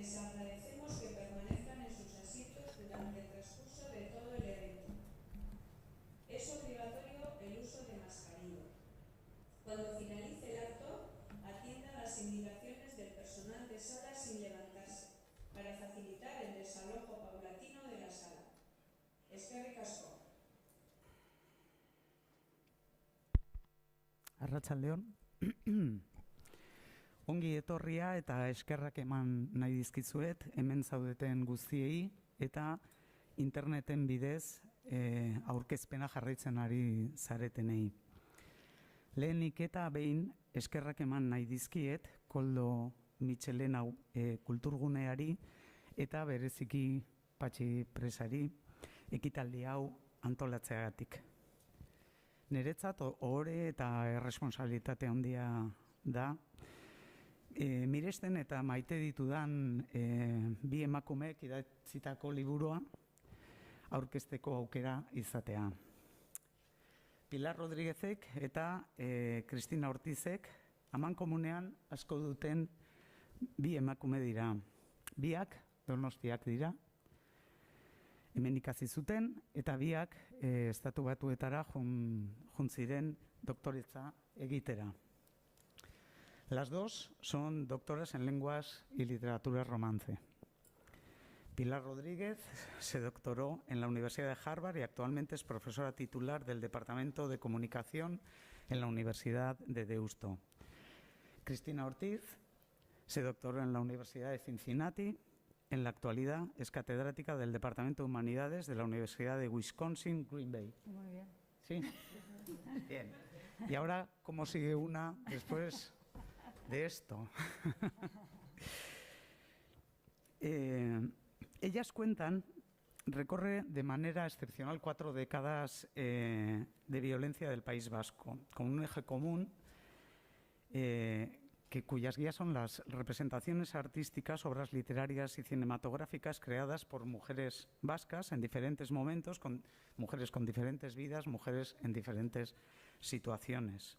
les agradecemos que permanezcan en sus asientos durante el transcurso de todo el evento. Es obligatorio el uso de mascarilla. Cuando finalice el acto, atiendan las indicaciones del personal de sala sin levantarse, para facilitar el desalojo paulatino de la sala. Eskerrik asko. Arratsaldeon. Ongi etorria eta eskerrak eman nahi dizkizuet hemen zaudeten guztiei eta interneten bidez aurkezpena jarraitzen ari zaretenei. Lehenik eta behin eskerrak eman nahi dizkiet Koldo Mitxelena kulturguneari eta bereziki Patxi Presari ekitaldi hau antolatzeagatik. Niretzat ohore eta erresponsabilitate handia da. Miresten eta maite ditudan bi emakumeek idatzitako liburua aurkezteko aukera izatea. Pilar Rodríguezek eta Cristina Ortizek amankomunean asko duten bi emakume dira. Biak Donostiak dira. Hemen ikasi zuten eta biak Estatu Batuetara joan ziren doktoretza egitera. Las dos son doctoras en lenguas y literatura romance. Pilar Rodríguez se doctoró en la Universidad de Harvard y actualmente es profesora titular del Departamento de Comunicación en la Universidad de Deusto. Cristina Ortiz se doctoró en la Universidad de Cincinnati. En la actualidad es catedrática del Departamento de Humanidades de la Universidad de Wisconsin, Green Bay. Muy bien. ¿Sí? Bien. Y ahora, ¿cómo sigue una después de esto? Ellas cuentan, recorre de manera excepcional 4 décadas de violencia del País Vasco, con un eje común cuyas guías son las representaciones artísticas, obras literarias y cinematográficas creadas por mujeres vascas en diferentes momentos, mujeres con diferentes vidas, mujeres en diferentes situaciones.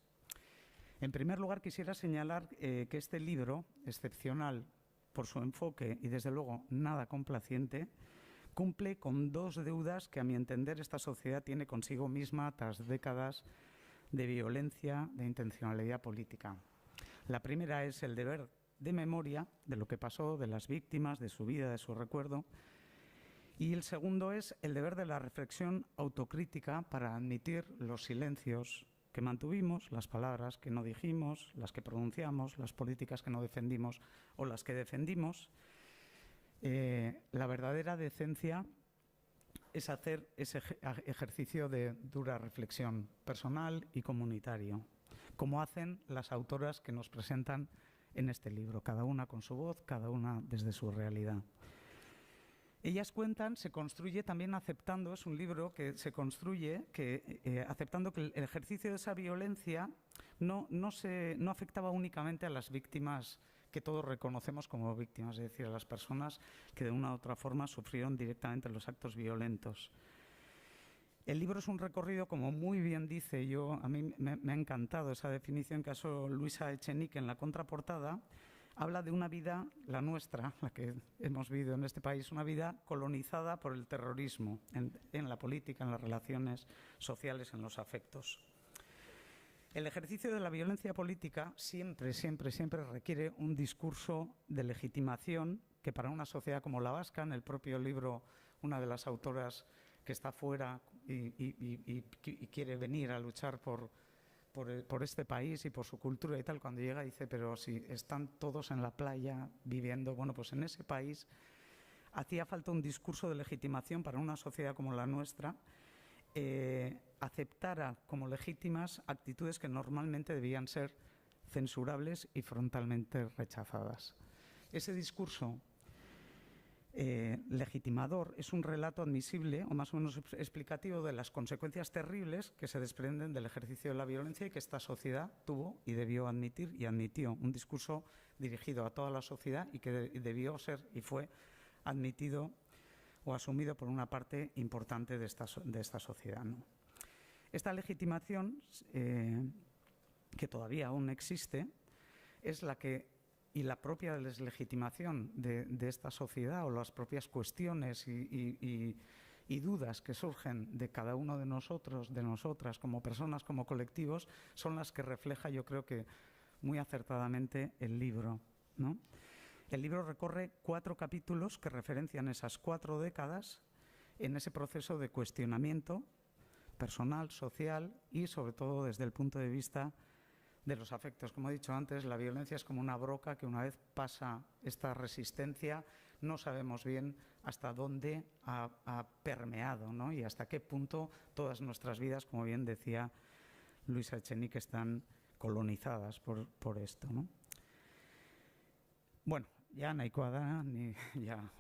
En primer lugar, quisiera señalar que este libro, excepcional por su enfoque y, desde luego, nada complaciente, cumple con 2 deudas que, a mi entender, esta sociedad tiene consigo misma tras décadas de violencia, de intencionalidad política. La primera es el deber de memoria de lo que pasó, de las víctimas, de su vida, de su recuerdo. Y el segundo es el deber de la reflexión autocrítica para admitir los silencios que mantuvimos, las palabras que no dijimos, las que pronunciamos, las políticas que no defendimos o las que defendimos. La verdadera decencia es hacer ese ejercicio de dura reflexión personal y comunitario, como hacen las autoras que nos presentan en este libro, cada una con su voz, cada una desde su realidad. Ellas cuentan, se construye también aceptando, es un libro que se construye aceptando que el ejercicio de esa violencia no afectaba únicamente a las víctimas que todos reconocemos como víctimas, es decir, a las personas que de una u otra forma sufrieron directamente los actos violentos. El libro es un recorrido, como muy bien dice, a mí me ha encantado esa definición que ha hecho Luisa Echenique en la contraportada. Habla de una vida, la nuestra, la que hemos vivido en este país, una vida colonizada por el terrorismo, en la política, en las relaciones sociales, en los afectos. El ejercicio de la violencia política siempre requiere un discurso de legitimación que para una sociedad como la vasca, en el propio libro, una de las autoras que está fuera y quiere venir a luchar por este país y por su cultura y tal, cuando llega dice, pero si están todos en la playa viviendo, bueno, pues en ese país hacía falta un discurso de legitimación para una sociedad como la nuestra, aceptara como legítimas actitudes que normalmente debían ser censurables y frontalmente rechazadas. Ese discurso legitimador es un relato admisible o más o menos explicativo de las consecuencias terribles que se desprenden del ejercicio de la violencia y que esta sociedad tuvo y debió admitir y admitió. Un discurso dirigido a toda la sociedad y que debió ser y fue admitido o asumido por una parte importante de esta sociedad, ¿no? Esta legitimación, que todavía aún existe, es la que y la propia deslegitimación de esta sociedad o las propias cuestiones y dudas que surgen de cada uno de nosotros, de nosotras, como personas, como colectivos, son las que refleja, yo creo que muy acertadamente, el libro, ¿no? El libro recorre 4 capítulos que referencian esas 4 décadas en ese proceso de cuestionamiento personal, social y, sobre todo, desde el punto de vista de los afectos. Como he dicho antes, la violencia es como una broca que, una vez pasa esta resistencia, no sabemos bien hasta dónde ha permeado, ¿no? Y hasta qué punto todas nuestras vidas, como bien decía Luisa Echenique, están colonizadas por esto, ¿no? Bueno, ja nahikoa da,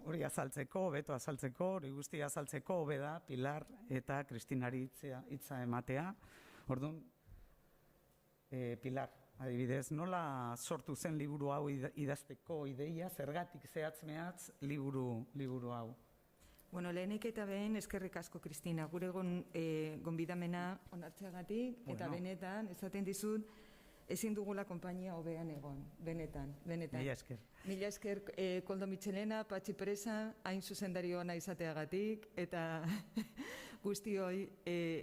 hori azaltzeko, beto azaltzeko, hori guztia azaltzeko, hobe da Pilar eta Kristinari hitza ematea. Orduan, Pilar, adibidez, nola sortu zen liburu hau idazteko ideia, zergatik zehatz-mehatz liburu hau? Bueno, lehenik eta behin eskerrik asko, Kristina, gure gonbidamena onartzeagatik, eta benetan, esaten dizut, ezin dugula konpainia hobean egon, benetan. Mila esker. Mila esker, Koldo Mitxelena, Patxi Presa, hain zuzendari ona izateagatik, eta guztioi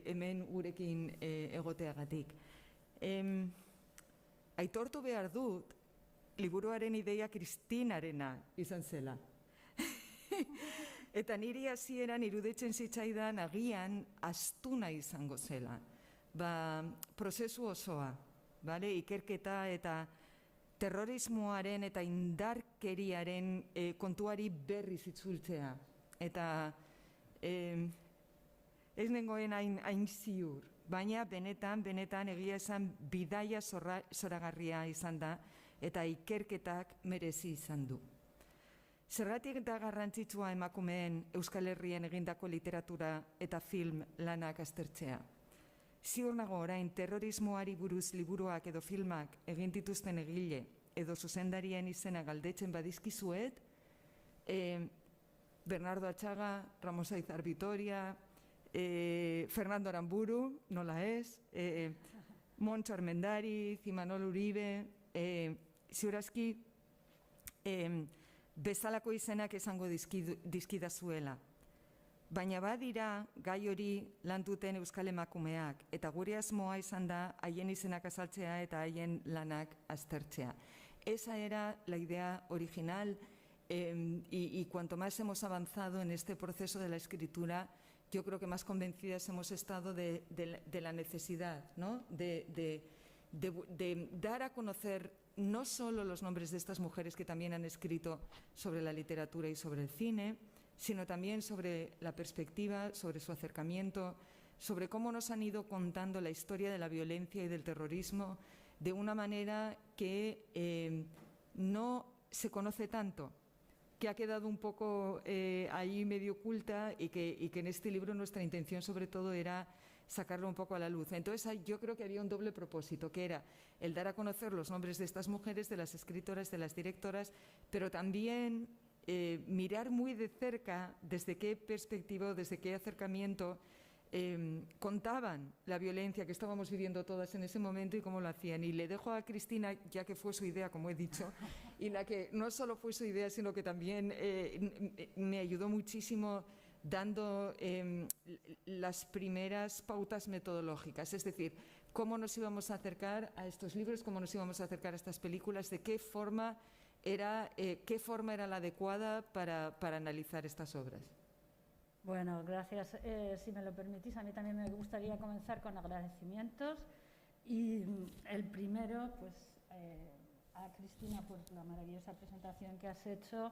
hemen gurekin egoteagatik. Aitortu behar dut, liburuaren ideia Kristinarena izan zela. Eta niri hasieran iruditzen zitzaidan agian astuna izango zela. Prozesu osoa, ikerketa eta terrorismoaren eta indarkeriaren kontuari berriz itzultzea. Eta ez nengoen hain ziur, baina benetan egia esan bidaia zoragarria izan da eta ikerketak merezi izan du. Zergatik da garrantzitsua emakumeen Euskal Herrian egindako literatura eta film lanak aztertzea. Ziur nago orain terrorismoari buruz liburuak edo filmak egin dituzten egile edo zuzendarien izena galdetzen badizkizuet, Bernardo Atxaga, Ramos Aizar Vitoria, Fernando Aramburu, nola ez, Montxo Armendariz, Imanol Uribe, ziurazki bezalako izenak esango dizkidazuela. Baina badira gai hori lan duten euskal emakumeak, eta gure asmoa izan da haien izenak azaltzea eta haien lanak aztertzea. Esa era la idea original y cuanto más hemos avanzado en este proceso de la escritura, yo creo que más convencidas hemos estado de la necesidad, ¿no? de dar a conocer no solo los nombres de estas mujeres que también han escrito sobre la literatura y sobre el cine, sino también sobre la perspectiva, sobre su acercamiento, sobre cómo nos han ido contando la historia de la violencia y del terrorismo de una manera que no se conoce tanto, que ha quedado un poco ahí medio oculta y que en este libro nuestra intención sobre todo era sacarlo un poco a la luz. Entonces yo creo que había un doble propósito, que era el dar a conocer los nombres de estas mujeres, de las escritoras, de las directoras, pero también mirar muy de cerca desde qué perspectiva, desde qué acercamiento contaban la violencia que estábamos viviendo todas en ese momento y cómo lo hacían. Y le dejo a Cristina, ya que fue su idea, como he dicho, y la que no solo fue su idea, sino que también me ayudó muchísimo dando las primeras pautas metodológicas, es decir, cómo nos íbamos a acercar a estos libros, cómo nos íbamos a acercar a estas películas, de qué forma era la adecuada para analizar estas obras. Bueno, gracias. Si me lo permitís, a mí también me gustaría comenzar con agradecimientos. Y el primero, pues, a Cristina por la maravillosa presentación que has hecho.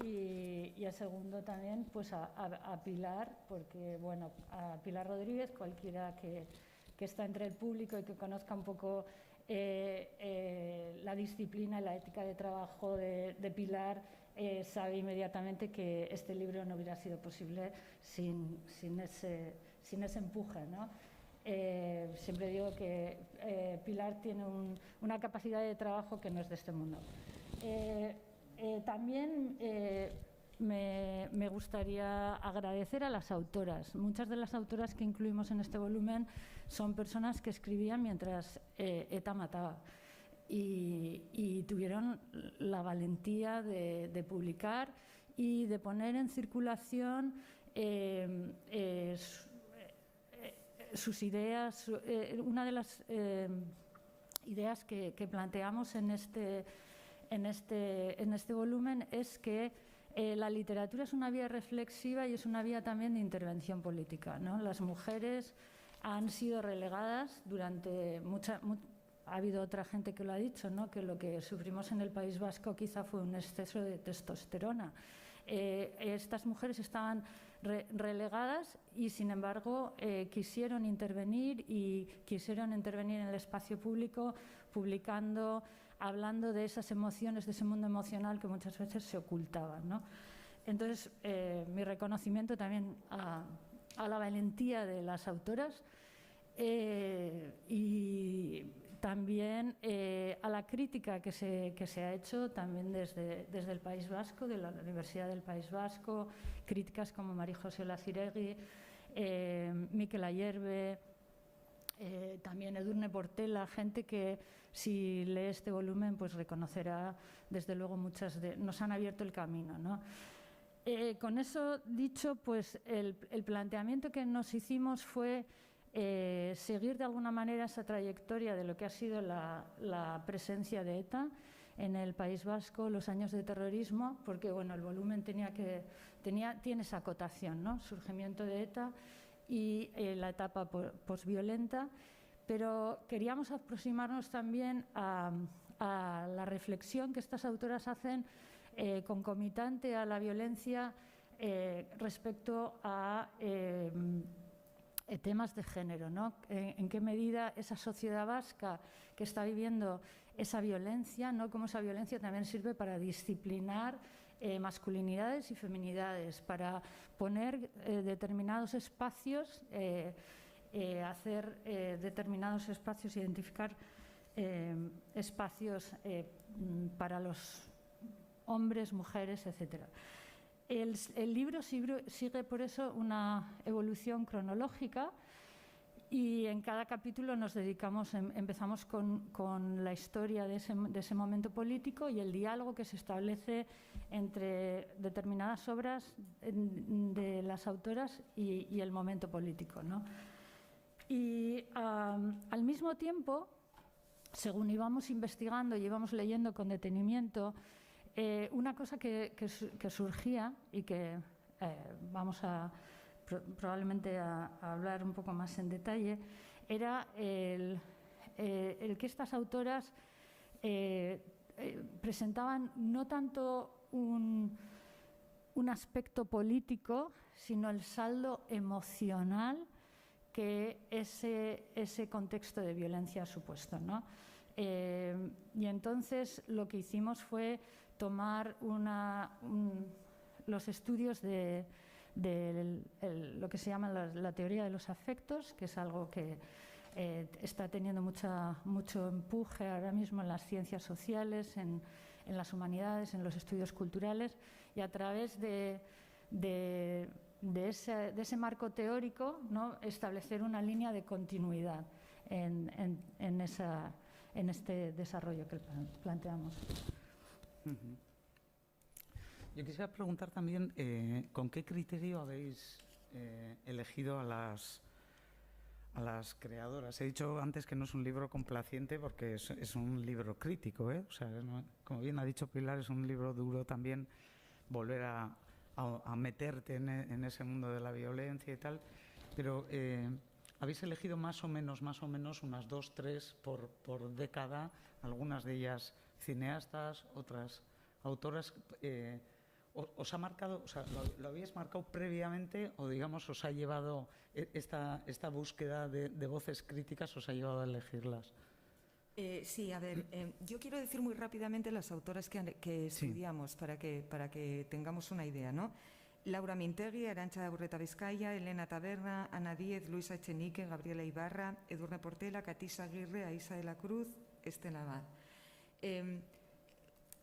Y el segundo también, pues, a Pilar, porque, bueno, a Pilar Rodríguez, cualquiera que está entre el público y que conozca un poco la disciplina y la ética de trabajo de Pilar, sabe inmediatamente que este libro no hubiera sido posible sin ese empuje, ¿no? Siempre digo que Pilar tiene una capacidad de trabajo que no es de este mundo. También me gustaría agradecer a las autoras. Muchas de las autoras que incluimos en este volumen son personas que escribían mientras ETA mataba. y tuvieron la valentía de publicar y de poner en circulación sus ideas. Una de las ideas que planteamos en este volumen es que la literatura es una vía reflexiva y es una vía también de intervención política, ¿no? Las mujeres han sido relegadas durante ha habido otra gente que lo ha dicho, ¿no? Que lo que sufrimos en el País Vasco quizá fue un exceso de testosterona. Estas mujeres estaban relegadas y, sin embargo, quisieron intervenir en el espacio público, publicando, hablando de esas emociones, de ese mundo emocional que muchas veces se ocultaban, ¿no? Entonces, mi reconocimiento también a la valentía de las autoras y también a la crítica que se ha hecho también desde el País Vasco, de la Universidad del País Vasco, críticas como María José Olaciregui, Mikel Ayerbe, también Edurne Portela, gente que si lee este volumen pues reconocerá desde luego nos han abierto el camino, ¿no? Con eso dicho, pues el planteamiento que nos hicimos fue seguir de alguna manera esa trayectoria de lo que ha sido la presencia de ETA en el País Vasco, los años de terrorismo, porque bueno, el volumen tiene esa acotación, ¿no? Surgimiento de ETA y la etapa posviolenta, pero queríamos aproximarnos también a la reflexión que estas autoras hacen concomitante a la violencia respecto a temas de género, ¿no? En qué medida esa sociedad vasca que está viviendo esa violencia, ¿no? Cómo esa violencia también sirve para disciplinar masculinidades y feminidades, para poner determinados espacios, hacer determinados espacios, identificar espacios para los hombres, mujeres, etcétera. El libro sigue por eso una evolución cronológica y en cada capítulo nos dedicamos, empezamos con la historia de ese momento político y el diálogo que se establece entre determinadas obras de las autoras y el momento político, ¿no? Y al mismo tiempo, según íbamos investigando y íbamos leyendo con detenimiento, una cosa que surgía y que vamos probablemente a hablar un poco más en detalle, era el que estas autoras presentaban no tanto un aspecto político, sino el saldo emocional que ese contexto de violencia ha supuesto, ¿no? Y entonces lo que hicimos fue tomar los estudios de lo que se llama la teoría de los afectos, que es algo que está teniendo mucho empuje ahora mismo en las ciencias sociales, en las humanidades, en los estudios culturales, y a través de ese marco teórico, ¿no? Establecer una línea de continuidad en este desarrollo que planteamos. Yo quisiera preguntar también con qué criterio habéis elegido a las creadoras. He dicho antes que no es un libro complaciente porque es un libro crítico, ¿eh? O sea, como bien ha dicho Pilar, es un libro duro también volver a meterte en ese mundo de la violencia y tal, pero habéis elegido más o menos unas 2, 3 por década, algunas de ellas cineastas, otras autoras. ¿Os ha marcado, o sea, lo habéis marcado previamente o, digamos, os ha llevado esta búsqueda de voces críticas, os ha llevado a elegirlas? Sí, a ver, yo quiero decir muy rápidamente las autoras que estudiamos, sí, para que tengamos una idea, ¿no? Laura Mintegui, Arantxa Urreta Vizcaya, Elena Taberna, Ana Díez, Luisa Echenique, Gabriela Ibarra, Edurne Portela, Catisa Aguirre, Aisa de la Cruz, Estela Abad.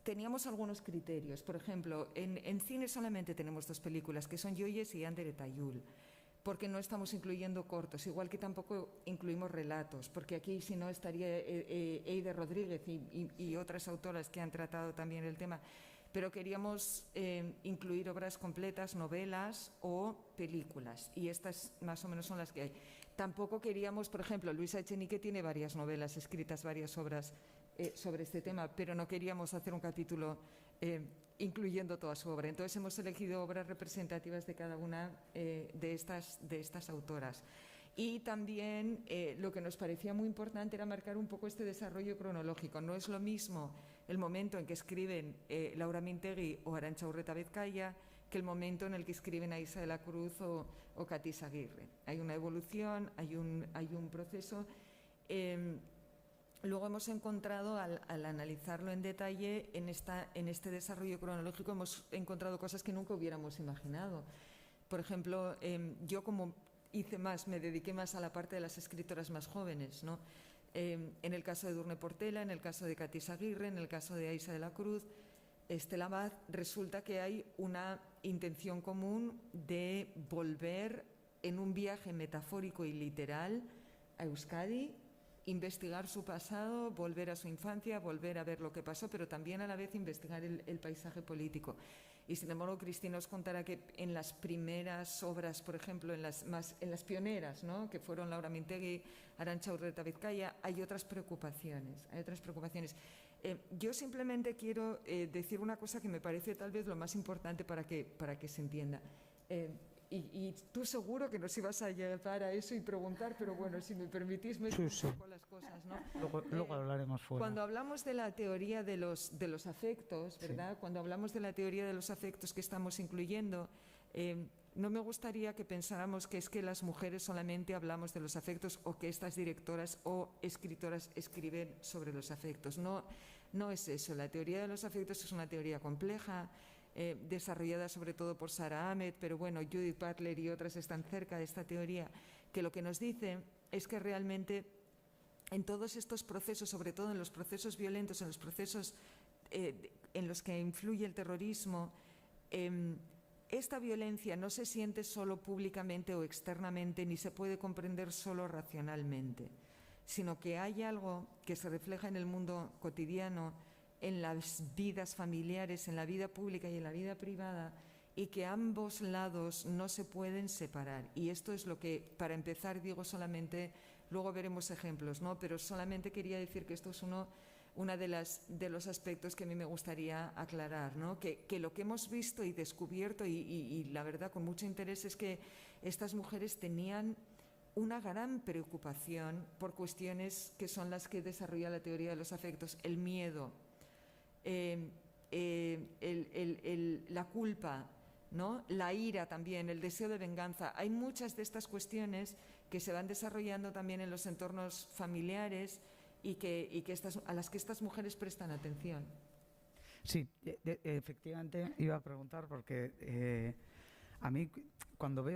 Teníamos algunos criterios. Por ejemplo, en cine solamente tenemos 2 películas, que son Joyes y Ander eta Jul. porque no estamos incluyendo cortos, igual que tampoco incluimos relatos, porque aquí si no estaría Eide Rodríguez y otras autoras que han tratado también el tema, pero queríamos incluir obras completas, novelas o películas, y estas más o menos son las que hay. Tampoco queríamos, por ejemplo, Luisa Echenique tiene varias novelas escritas, varias obras sobre este tema, pero no queríamos hacer un capítulo incluyendo toda su obra. Entonces hemos elegido obras representativas de cada una de estas autoras. Y también lo que nos parecía muy importante era marcar un poco este desarrollo cronológico. No es lo mismo el momento en que escriben Laura Mintegi o Arantxa Urretabezkaia que el momento en el que escriben Aisa de la Cruz o Katisa Aguirre. Hay una evolución, hay un proceso. Luego hemos encontrado, al analizarlo en detalle, en este desarrollo cronológico, hemos encontrado cosas que nunca hubiéramos imaginado. Por ejemplo, yo como me dediqué más a la parte de las escritoras más jóvenes, ¿no? En el caso de Edurne Portela, en el caso de Katisa Aguirre, en el caso de Aisa de la Cruz, Estela Abad, resulta que hay una intención común de volver en un viaje metafórico y literal a Euskadi, investigar su pasado, volver a su infancia, volver a ver lo que pasó, pero también a la vez investigar el paisaje político. Y sin embargo, Cristina os contará que en las primeras obras, por ejemplo, en las pioneras, ¿no?, que fueron Laura Mintegi, Arantxa Urretabezkaia, hay otras preocupaciones. Yo simplemente quiero decir una cosa que me parece tal vez lo más importante para que se entienda. Y tú seguro que nos ibas a llevar a eso y preguntar, pero bueno, si me permitís, me explico un poco las cosas, ¿no? Luego hablaremos fuera. Cuando hablamos de la teoría de los afectos, ¿verdad? Sí. Cuando hablamos de la teoría de los afectos que estamos incluyendo, no me gustaría que pensáramos que es que las mujeres solamente hablamos de los afectos o que estas directoras o escritoras escriben sobre los afectos. No es eso. La teoría de los afectos es una teoría compleja, desarrollada sobre todo por Sara Ahmed, pero bueno, Judith Butler y otras están cerca de esta teoría, que lo que nos dice es que realmente en todos estos procesos, sobre todo en los procesos violentos, en los procesos en los que influye el terrorismo, esta violencia no se siente solo públicamente o externamente, ni se puede comprender solo racionalmente, sino que hay algo que se refleja en el mundo cotidiano, en las vidas familiares, en la vida pública y en la vida privada, y que ambos lados no se pueden separar. Y esto es lo que, para empezar, digo solamente, luego veremos ejemplos, ¿no? Pero solamente quería decir que esto es uno de los aspectos que a mí me gustaría aclarar, ¿no? Que lo que hemos visto y descubierto, y la verdad con mucho interés, es que estas mujeres tenían una gran preocupación por cuestiones que son las que desarrolla la teoría de los afectos: el miedo, la culpa, ¿no?, la ira también, el deseo de venganza. Hay muchas de estas cuestiones que se van desarrollando también en los entornos familiares y a las que estas mujeres prestan atención. Sí, efectivamente iba a preguntar porque a mí,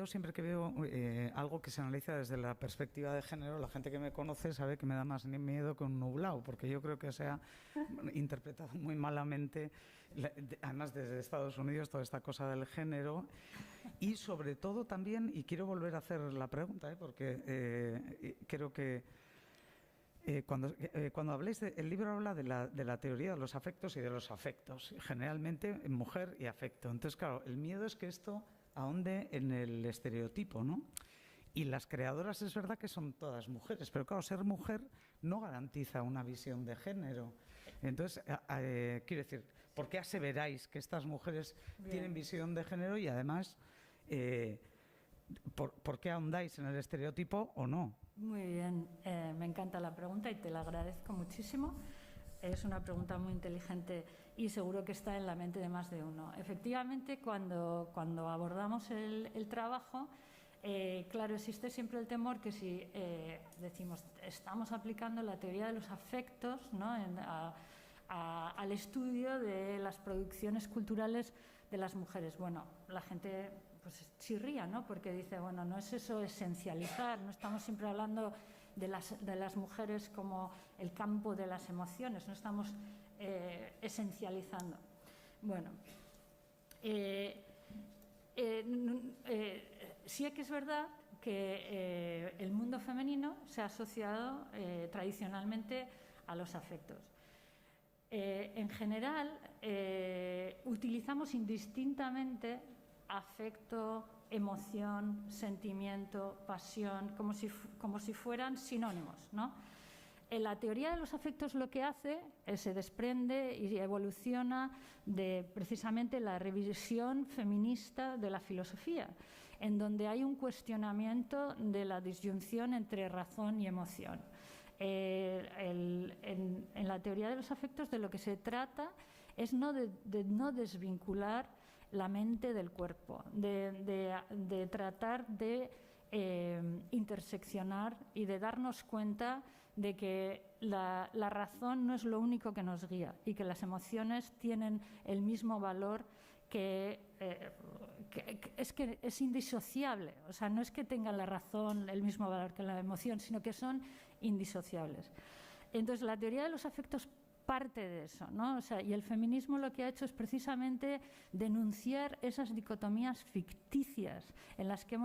siempre que veo algo que se analiza desde la perspectiva de género, la gente que me conoce sabe que me da más miedo que un nublado, porque yo creo que se ha interpretado muy malamente, además desde Estados Unidos, toda esta cosa del género. Y sobre todo también, y quiero volver a hacer la pregunta, porque creo que cuando habléis el libro habla de la teoría de los afectos y de los afectos, generalmente en mujer y afecto. Entonces, claro, el miedo es que esto ahonde en el estereotipo, ¿no? Y las creadoras es verdad que son todas mujeres, pero claro, ser mujer no garantiza una visión de género. Entonces, quiero decir, ¿por qué aseveráis que estas mujeres tienen visión de género y además ¿por qué ahondáis en el estereotipo o no? Muy bien, me encanta la pregunta y te la agradezco muchísimo. Es una pregunta muy inteligente y seguro que está en la mente de más de uno. Efectivamente, cuando abordamos el trabajo, claro, existe siempre el temor que si decimos estamos aplicando la teoría de los afectos, ¿no?, al estudio de las producciones culturales de las mujeres. Bueno, la gente pues chirría, ¿no?, porque dice, bueno, no es eso esencializar, no estamos siempre hablando de las mujeres como el campo de las emociones, no estamos esencializando. Bueno, sí que es verdad que el mundo femenino se ha asociado tradicionalmente a los afectos. En general, utilizamos indistintamente afecto, emoción, sentimiento, pasión, como si fueran sinónimos, ¿no? En la teoría de los afectos lo que hace es se desprende y evoluciona de precisamente la revisión feminista de la filosofía, en donde hay un cuestionamiento de la disyunción entre razón y emoción. En la teoría de los afectos de lo que se trata es de no desvincular la mente del cuerpo, de tratar de interseccionar y de darnos cuenta de que la razón no es lo único que nos guía y que las emociones tienen el mismo valor que es indisociable. O sea, no es que tenga la razón el mismo valor que la emoción, sino que son indisociables. Entonces, la teoría de los afectos parte de eso, ¿no? O sea, y el feminismo lo que ha hecho es precisamente denunciar esas dicotomías ficticias en las que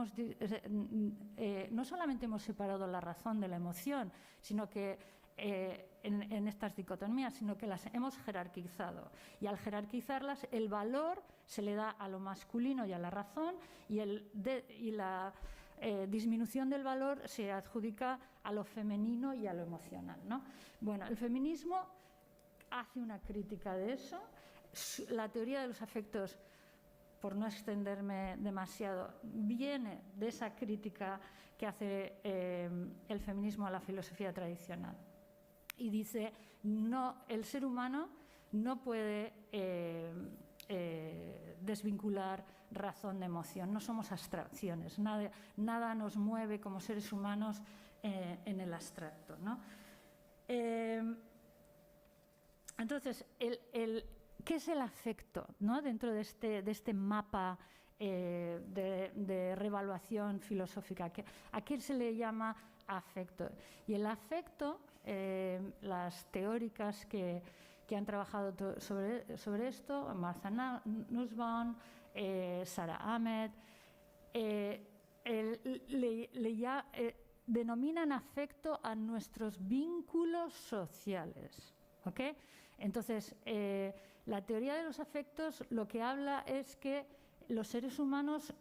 no solamente hemos separado la razón de la emoción, sino que en estas dicotomías, sino que las hemos jerarquizado. Y al jerarquizarlas, el valor se le da a lo masculino y a la razón, y la disminución del valor se adjudica a lo femenino y a lo emocional, ¿no? Bueno, el feminismo hace una crítica de eso. La teoría de los afectos, por no extenderme demasiado, viene de esa crítica que hace el feminismo a la filosofía tradicional. Y dice, no, el ser humano no puede desvincular razón de emoción, no somos abstracciones, nada nos mueve como seres humanos en el abstracto, ¿no? Entonces, ¿qué es el afecto, ¿no? Dentro de este mapa de reevaluación filosófica? ¿A qué se le llama afecto? Y el afecto, las teóricas que han trabajado sobre esto, Martha Nussbaum, Sara Ahmed, denominan afecto a nuestros vínculos sociales, ¿ok? Entonces, la teoría de los afectos lo que habla es que los seres humanos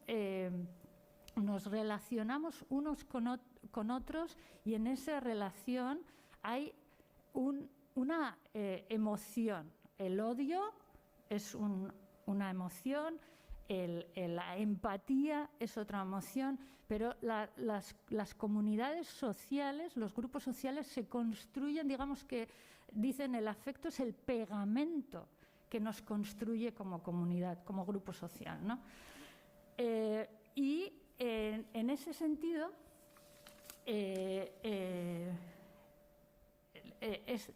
nos relacionamos unos con otros, y en esa relación hay una emoción. El odio es una emoción, la empatía es otra emoción, pero las comunidades sociales, los grupos sociales se construyen, digamos que dicen el afecto es el pegamento que nos construye como comunidad, como grupo social, ¿no? Y en ese sentido,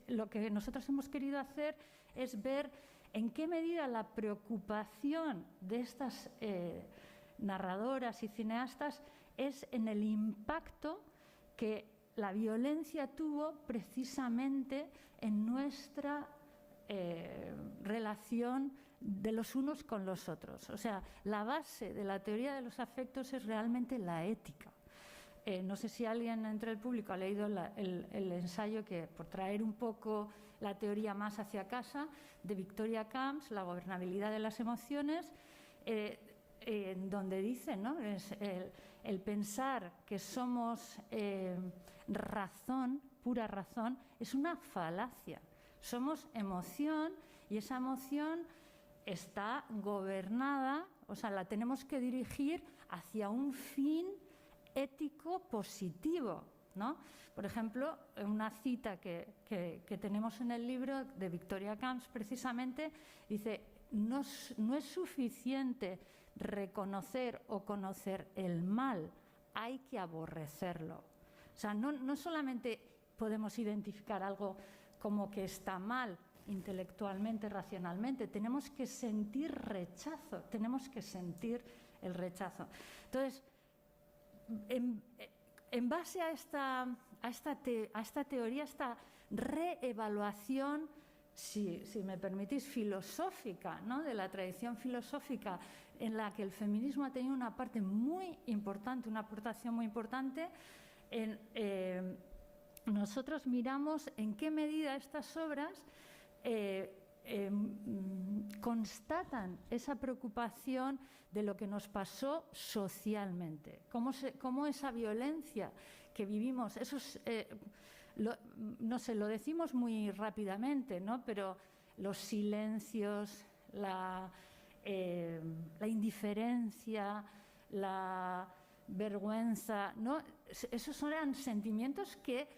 lo que nosotros hemos querido hacer es ver en qué medida la preocupación de estas narradoras y cineastas es en el impacto que la violencia tuvo precisamente en nuestra relación de los unos con los otros. O sea, la base de la teoría de los afectos es realmente la ética. No sé si alguien entre el público ha leído el ensayo que, por traer un poco la teoría más hacia casa, de Victoria Camps, La gobernabilidad de las emociones, donde dice, ¿no? El pensar que somos razón, pura razón, es una falacia. Somos emoción, y esa emoción está gobernada, o sea, la tenemos que dirigir hacia un fin ético positivo, ¿no? Por ejemplo, una cita que tenemos en el libro de Victoria Camps, precisamente, dice: no es suficiente reconocer o conocer el mal, hay que aborrecerlo. O sea, no solamente podemos identificar algo como que está mal intelectualmente, racionalmente, tenemos que sentir rechazo, tenemos que sentir el rechazo. Entonces, en base a esta teoría, esta reevaluación si me permitís, filosófica, ¿no? De la tradición filosófica, en la que el feminismo ha tenido una parte muy importante, una aportación muy importante. Nosotros miramos en qué medida estas obras constatan esa preocupación de lo que nos pasó socialmente, cómo esa violencia que vivimos, no sé, lo decimos muy rápidamente, ¿no? Pero los silencios, la indiferencia, la vergüenza, ¿no? Esos eran sentimientos que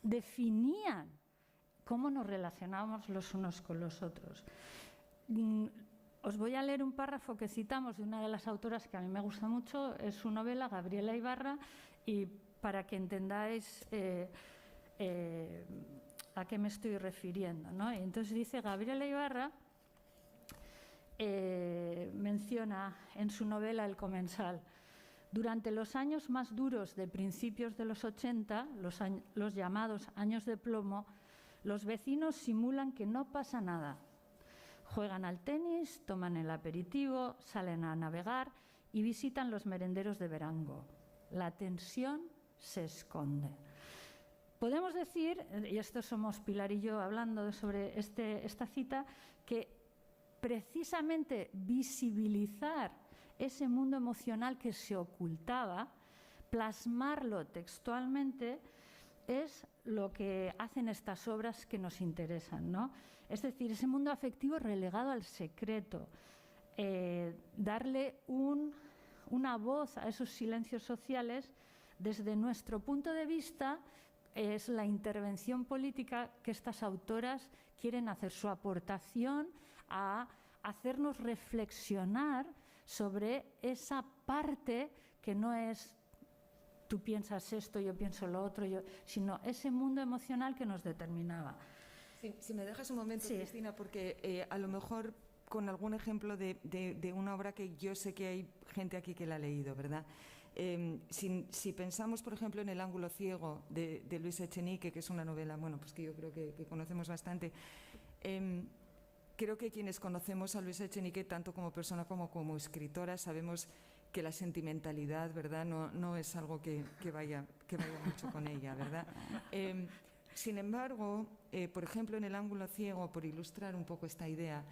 definían cómo nos relacionábamos los unos con los otros. Os voy a leer un párrafo que citamos de una de las autoras que a mí me gusta mucho, es su novela, Gabriela Ibarra, y para que entendáis a qué me estoy refiriendo, ¿no? Y entonces dice Gabriela Ibarra, menciona en su novela El comensal: durante los años más duros de principios de los 80, los llamados años de plomo, los vecinos simulan que no pasa nada. Juegan al tenis, toman el aperitivo, salen a navegar y visitan los merenderos de Verango. La tensión se esconde. Podemos decir, y esto somos Pilar y yo hablando sobre esta cita, que precisamente visibilizar ese mundo emocional que se ocultaba, plasmarlo textualmente, es lo que hacen estas obras que nos interesan, ¿no? Es decir, ese mundo afectivo relegado al secreto, darle una voz a esos silencios sociales. Desde nuestro punto de vista, es la intervención política que estas autoras quieren hacer, su aportación a hacernos reflexionar sobre esa parte que no es tú piensas esto, yo pienso lo otro, sino ese mundo emocional que nos determinaba. Sí, si me dejas un momento, sí. Cristina, porque a lo mejor con algún ejemplo de una obra que yo sé que hay gente aquí que la ha leído, ¿verdad? Si pensamos, por ejemplo, en El ángulo ciego de Luis Echenique, que es una novela, bueno, pues que yo creo que conocemos bastante, creo que quienes conocemos a Luis Echenique, tanto como persona como escritora, sabemos que la sentimentalidad, ¿verdad?, no es algo que vaya mucho con ella, ¿verdad? Sin embargo, por ejemplo, en El ángulo ciego, por ilustrar un poco esta idea,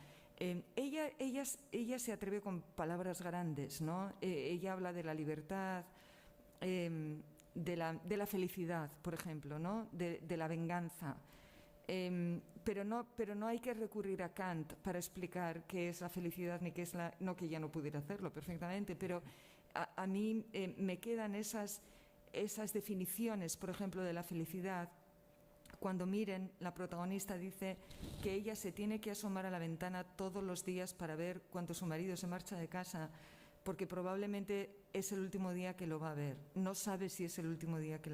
ella se atreve con palabras grandes, ¿no? Ella habla de la libertad, de la felicidad, por ejemplo, ¿no? De la venganza. Pero no hay que recurrir a Kant para explicar qué es la felicidad ni qué es la... No que ella no pudiera hacerlo perfectamente, pero a mí me quedan esas definiciones, por ejemplo, de la felicidad. Cuando Miren, la protagonista, dice que ella se tiene que asomar a la ventana todos los días para ver cuando su marido se marcha de casa, porque probablemente es el último día que lo va a ver. No sabe si es el último día que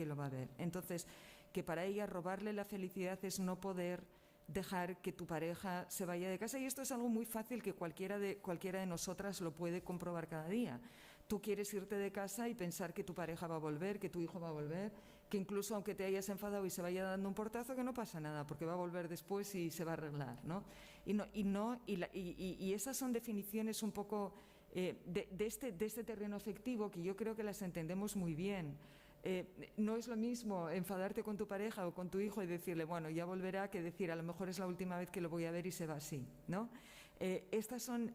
lo va a ver. Entonces, que para ella robarle la felicidad es no poder dejar que tu pareja se vaya de casa. Y esto es algo muy fácil que cualquiera de nosotras lo puede comprobar cada día. Tú quieres irte de casa y pensar que tu pareja va a volver, que tu hijo va a volver, que incluso aunque te hayas enfadado y se vaya dando un portazo, que no pasa nada, porque va a volver después y se va a arreglar, ¿no? Y esas son definiciones un poco de este terreno afectivo que yo creo que las entendemos muy bien. No es lo mismo enfadarte con tu pareja o con tu hijo y decirle, bueno, ya volverá, que decir, a lo mejor es la última vez que lo voy a ver y se va así, ¿no? Estas son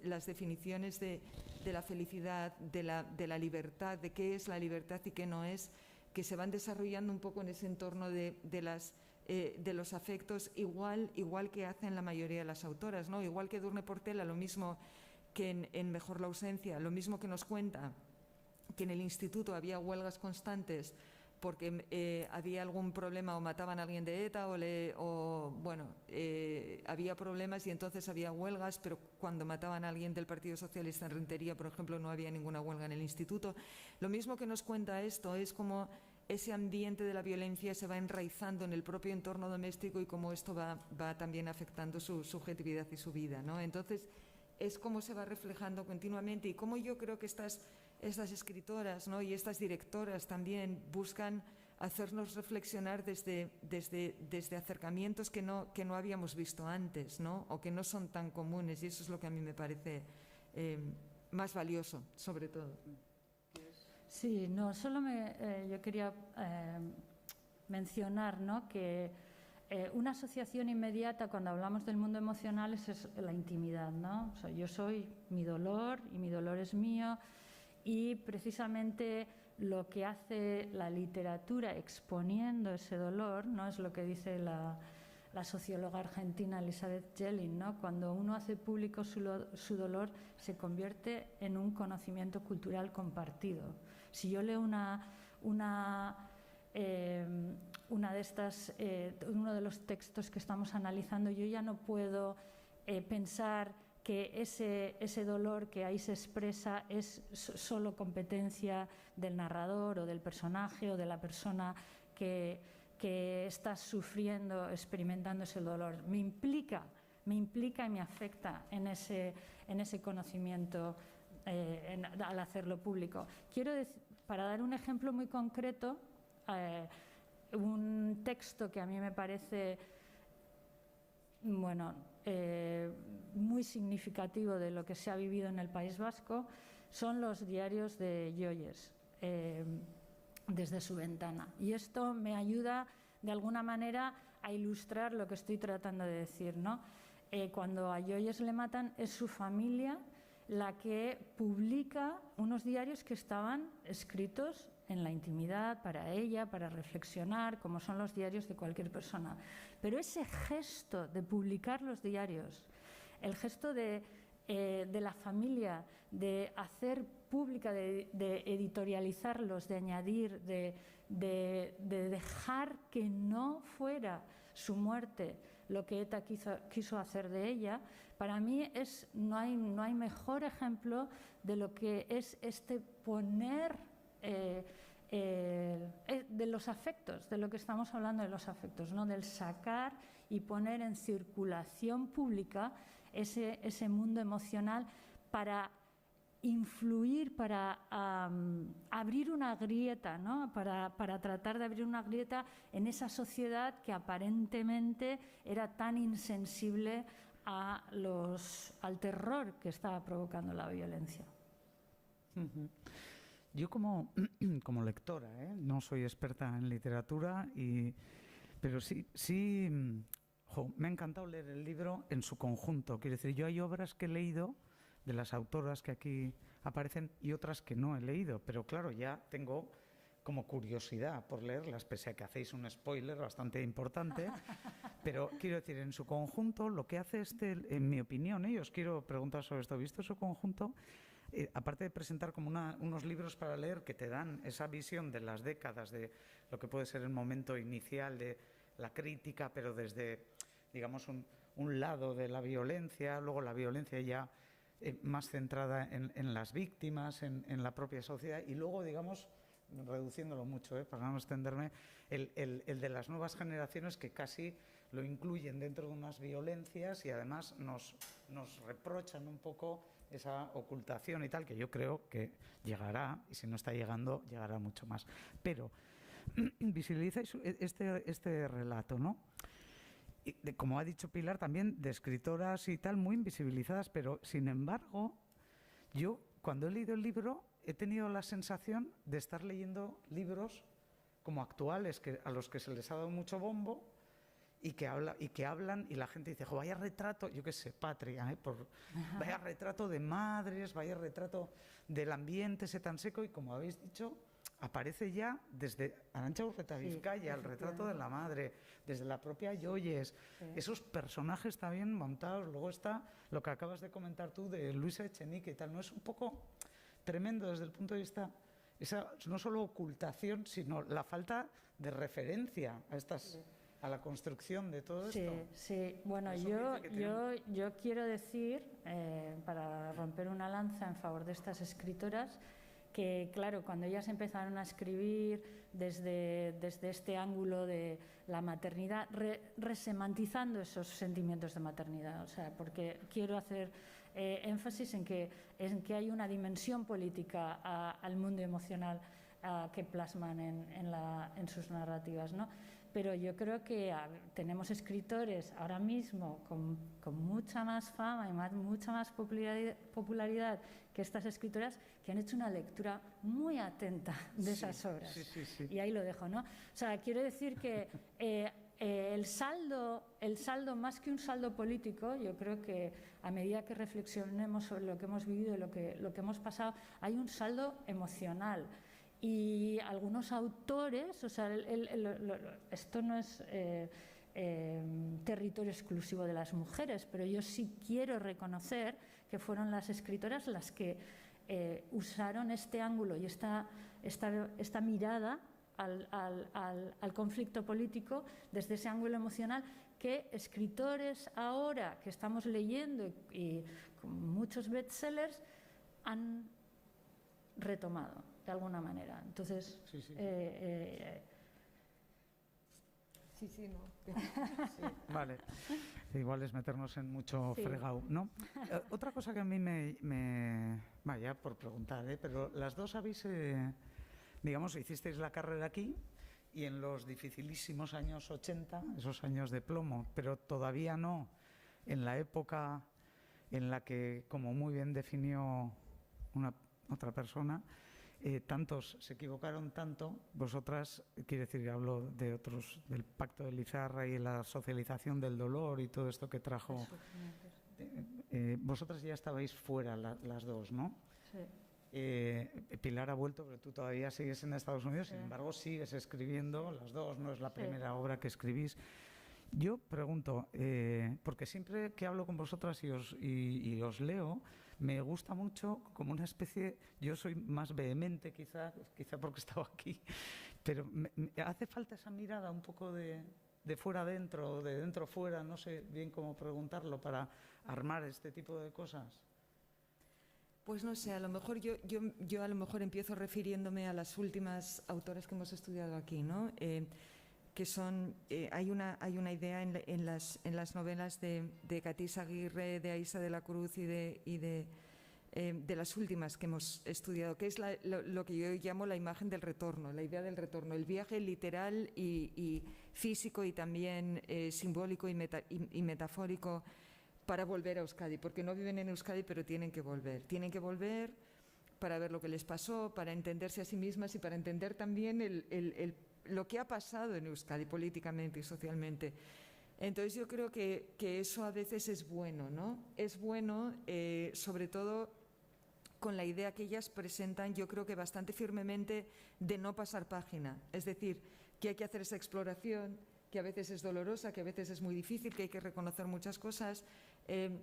las definiciones de la felicidad, de la libertad, de qué es la libertad y qué no es, que se van desarrollando un poco en ese entorno de los afectos, igual que hacen la mayoría de las autoras, ¿no? Igual que Edurne Portela, lo mismo que en Mejor la ausencia, lo mismo que nos cuenta que en el instituto había huelgas constantes porque había algún problema o mataban a alguien de ETA había problemas y entonces había huelgas, pero cuando mataban a alguien del Partido Socialista en Rentería, por ejemplo, no había ninguna huelga en el instituto. Lo mismo que nos cuenta esto es como ese ambiente de la violencia se va enraizando en el propio entorno doméstico y cómo esto va también afectando su subjetividad y su vida, ¿no? Entonces, es como se va reflejando continuamente y cómo yo creo que estas escritoras, ¿no?, y estas directoras también buscan hacernos reflexionar desde acercamientos que no habíamos visto antes, ¿no? O que no son tan comunes, y eso es lo que a mí me parece más valioso, sobre todo. Sí, no, solo yo quería mencionar, ¿no?, que una asociación inmediata cuando hablamos del mundo emocional es la intimidad, ¿no? O sea, yo soy mi dolor y mi dolor es mío, y precisamente lo que hace la literatura exponiendo ese dolor, ¿no?, es lo que dice la socióloga argentina Elizabeth Jelin, ¿no? Cuando uno hace público su dolor, se convierte en un conocimiento cultural compartido. Si yo leo uno de los textos que estamos analizando, yo ya no puedo pensar que ese dolor que ahí se expresa es solo competencia del narrador o del personaje o de la persona que está sufriendo, experimentando ese dolor. Me implica y me afecta en ese conocimiento al hacerlo público. Quiero decir, para dar un ejemplo muy concreto, un texto que a mí me parece muy significativo de lo que se ha vivido en el País Vasco son los diarios de Joyes, desde su ventana. Y esto me ayuda de alguna manera a ilustrar lo que estoy tratando de decir, ¿no? Cuando a Joyes le matan, es su familia la que publica unos diarios que estaban escritos en la intimidad, para ella, para reflexionar, como son los diarios de cualquier persona. Pero ese gesto de publicar los diarios, el gesto de la familia, de hacer pública, de editorializarlos, de añadir, de dejar que no fuera su muerte lo que ETA quiso hacer de ella, para mí no hay mejor ejemplo de lo que es poner de los afectos, de lo que estamos hablando de los afectos, ¿no? Del sacar y poner en circulación pública ese mundo emocional para influir, para abrir una grieta, ¿no? Para tratar de abrir una grieta en esa sociedad que aparentemente era tan insensible al terror que estaba provocando la violencia. Yo como lectora, no soy experta en literatura, pero sí me ha encantado leer el libro en su conjunto. Quiero decir, yo hay obras que he leído de las autoras que aquí aparecen y otras que no he leído, pero claro, ya tengo como curiosidad por leerlas, pese a que hacéis un spoiler bastante importante, pero quiero decir, en su conjunto, lo que hace en mi opinión, y os quiero preguntar sobre esto, visto su conjunto, aparte de presentar como unos libros para leer que te dan esa visión de las décadas, de lo que puede ser el momento inicial de la crítica, pero desde, digamos, un lado de la violencia, luego la violencia ya más centrada en las víctimas, en la propia sociedad, y luego, digamos, reduciéndolo mucho, para no extenderme, el de las nuevas generaciones que casi lo incluyen dentro de unas violencias y además nos reprochan un poco esa ocultación y tal, que yo creo que llegará, y si no está llegando, llegará mucho más. Pero visibilizáis este relato, ¿no? Como ha dicho Pilar, también de escritoras y tal, muy invisibilizadas, pero sin embargo, yo cuando he leído el libro he tenido la sensación de estar leyendo libros como actuales, a los que se les ha dado mucho bombo y que hablan y la gente dice, vaya retrato, yo qué sé, Patria, vaya retrato de madres, vaya retrato del ambiente ese tan seco, y como habéis dicho, aparece ya desde Arantxa Urreta Vizcaya, el retrato de la madre, desde la propia Joyes, esos personajes también montados. Luego está lo que acabas de comentar tú de Luisa Echenique y tal, ¿no? Es un poco tremendo desde el punto de vista, esa no solo ocultación, sino la falta de referencia a la construcción de todo esto. Sí. Bueno, yo quiero decir, para romper una lanza en favor de estas escritoras, que claro, cuando ellas empezaron a escribir desde este ángulo de la maternidad, resemantizando esos sentimientos de maternidad, o sea, porque quiero hacer énfasis en que hay una dimensión política al mundo emocional que plasman en sus narrativas, ¿no? Pero yo creo que tenemos escritores ahora mismo con mucha más fama y mucha más popularidad que estas escritoras, que han hecho una lectura muy atenta de esas obras. Sí. Y ahí lo dejo, ¿no? O sea, quiero decir que el saldo, más que un saldo político, yo creo que a medida que reflexionemos sobre lo que hemos vivido y lo que hemos pasado, hay un saldo emocional. Y algunos autores, o sea, esto no es territorio exclusivo de las mujeres, pero yo sí quiero reconocer que fueron las escritoras las que usaron este ángulo y esta mirada al conflicto político desde ese ángulo emocional, que escritores ahora que estamos leyendo y con muchos bestsellers han retomado de alguna manera. Entonces, Vale, igual es meternos en mucho fregado, ¿no? Otra cosa que a mí vaya por preguntar, pero las dos habéis, digamos, hicisteis la carrera aquí y en los dificilísimos años 80, esos años de plomo, pero todavía no en la época en la que, como muy bien definió otra persona, tantos se equivocaron tanto, vosotras, quiere decir que hablo de otros, del Pacto de Lizarra y la socialización del dolor y todo esto que trajo. Vosotras ya estabais fuera las dos, ¿no? Sí. Pilar ha vuelto, pero tú todavía sigues en Estados Unidos, sin embargo sigues escribiendo las dos, no es la primera obra que escribís. Yo pregunto, porque siempre que hablo con vosotras y os leo, me gusta mucho como una especie, yo soy más vehemente quizá porque he estado aquí, pero me hace falta esa mirada un poco de fuera adentro, de dentro fuera, no sé bien cómo preguntarlo, para armar este tipo de cosas. Pues no sé, a lo mejor yo a lo mejor empiezo refiriéndome a las últimas autoras que hemos estudiado aquí, ¿no? Que son, hay una idea en las novelas de Catís Aguirre, de Aisa de la Cruz y de las últimas que hemos estudiado, que es lo que yo llamo la imagen del retorno, la idea del retorno, el viaje literal y físico y también simbólico y metafórico para volver a Euskadi, porque no viven en Euskadi, pero tienen que volver para ver lo que les pasó, para entenderse a sí mismas y para entender también lo que ha pasado en Euskadi políticamente y socialmente. Entonces yo creo que eso a veces es bueno, ¿no? Es bueno, sobre todo con la idea que ellas presentan, yo creo que bastante firmemente, de no pasar página. Es decir, que hay que hacer esa exploración, que a veces es dolorosa, que a veces es muy difícil, que hay que reconocer muchas cosas.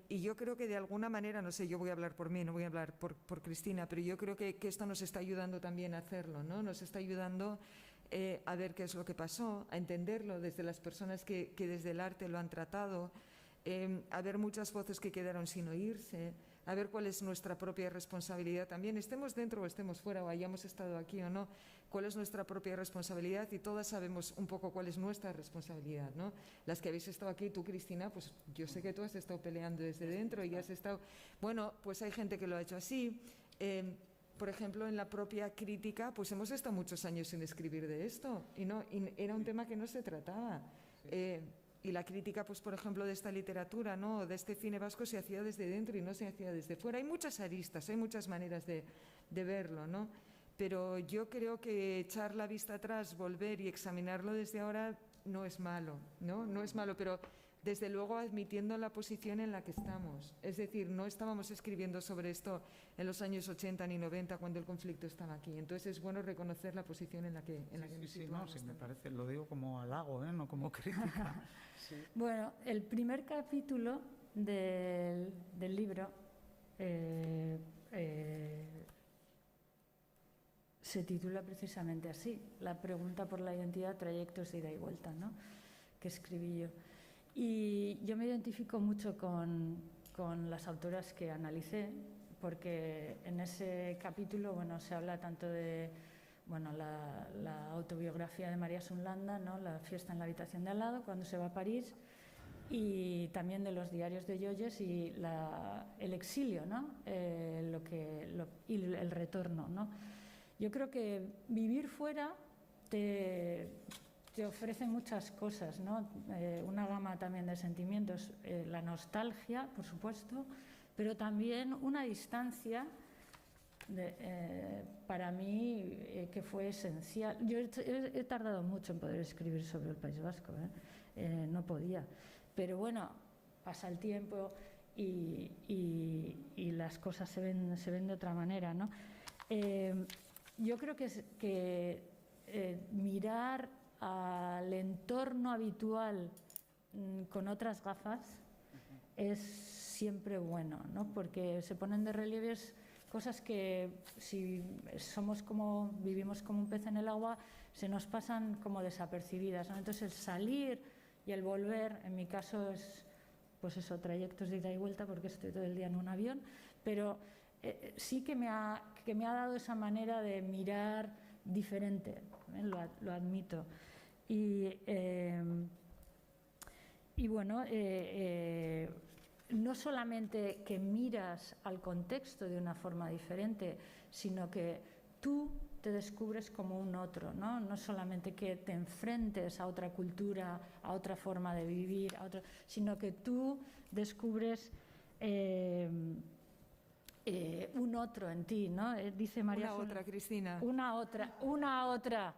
Y yo creo que de alguna manera, no sé, yo voy a hablar por mí, no voy a hablar por Cristina, pero yo creo que esto nos está ayudando también a hacerlo, ¿no? Nos está ayudando a ver qué es lo que pasó, a entenderlo desde las personas que desde el arte lo han tratado, a ver muchas voces que quedaron sin oírse, a ver cuál es nuestra propia responsabilidad también, estemos dentro o estemos fuera o hayamos estado aquí o no, cuál es nuestra propia responsabilidad, y todas sabemos un poco cuál es nuestra responsabilidad, ¿no? Las que habéis estado aquí, tú, Cristina, pues yo sé que tú has estado peleando desde dentro y has estado... Bueno, pues hay gente que lo ha hecho así. Por ejemplo, en la propia crítica, pues hemos estado muchos años sin escribir de esto y era un tema que no se trataba. Y la crítica, pues por ejemplo, de esta literatura, ¿no?, de este cine vasco, se hacía desde dentro y no se hacía desde fuera. Hay muchas aristas, hay muchas maneras de verlo, ¿no? Pero yo creo que echar la vista atrás, volver y examinarlo desde ahora no es malo, ¿no? No es malo, pero desde luego admitiendo la posición en la que estamos. Es decir, no estábamos escribiendo sobre esto en los años 80 ni 90 cuando el conflicto estaba aquí. Entonces es bueno reconocer la posición en la que nos situamos. Sí, me parece, lo digo como halago, no como crítica. Sí. Bueno, el primer capítulo del libro se titula precisamente así, La pregunta por la identidad, trayectos de ida y vuelta, ¿no?, que escribí yo. Y yo me identifico mucho con las autoras que analicé, porque en ese capítulo, bueno, se habla tanto de, bueno, la autobiografía de María Sunlanda, ¿no?, La fiesta en la habitación de al lado, cuando se va a París, y también de los diarios de Joyes y el exilio, ¿no?, y el retorno, ¿no? yo creo que vivir fuera te ofrece muchas cosas, ¿no? Una gama también de sentimientos, la nostalgia, por supuesto, pero también una distancia para mí que fue esencial. Yo he tardado mucho en poder escribir sobre el País Vasco, no podía, pero bueno, pasa el tiempo y las cosas se ven de otra manera, ¿no? Yo creo que mirar al entorno habitual con otras gafas es siempre bueno, ¿no? Porque se ponen de relieves cosas que si vivimos como un pez en el agua, se nos pasan como desapercibidas, ¿no? Entonces el salir y el volver, en mi caso es, pues eso, trayectos de ida y vuelta porque estoy todo el día en un avión, pero sí que me ha dado esa manera de mirar diferente, lo admito. Y bueno, no solamente que miras al contexto de una forma diferente, sino que tú te descubres como un otro, ¿no? No solamente que te enfrentes a otra cultura, a otra forma de vivir, sino que tú descubres un otro en ti, ¿no? Dice María. Una otra, Cristina. Una otra.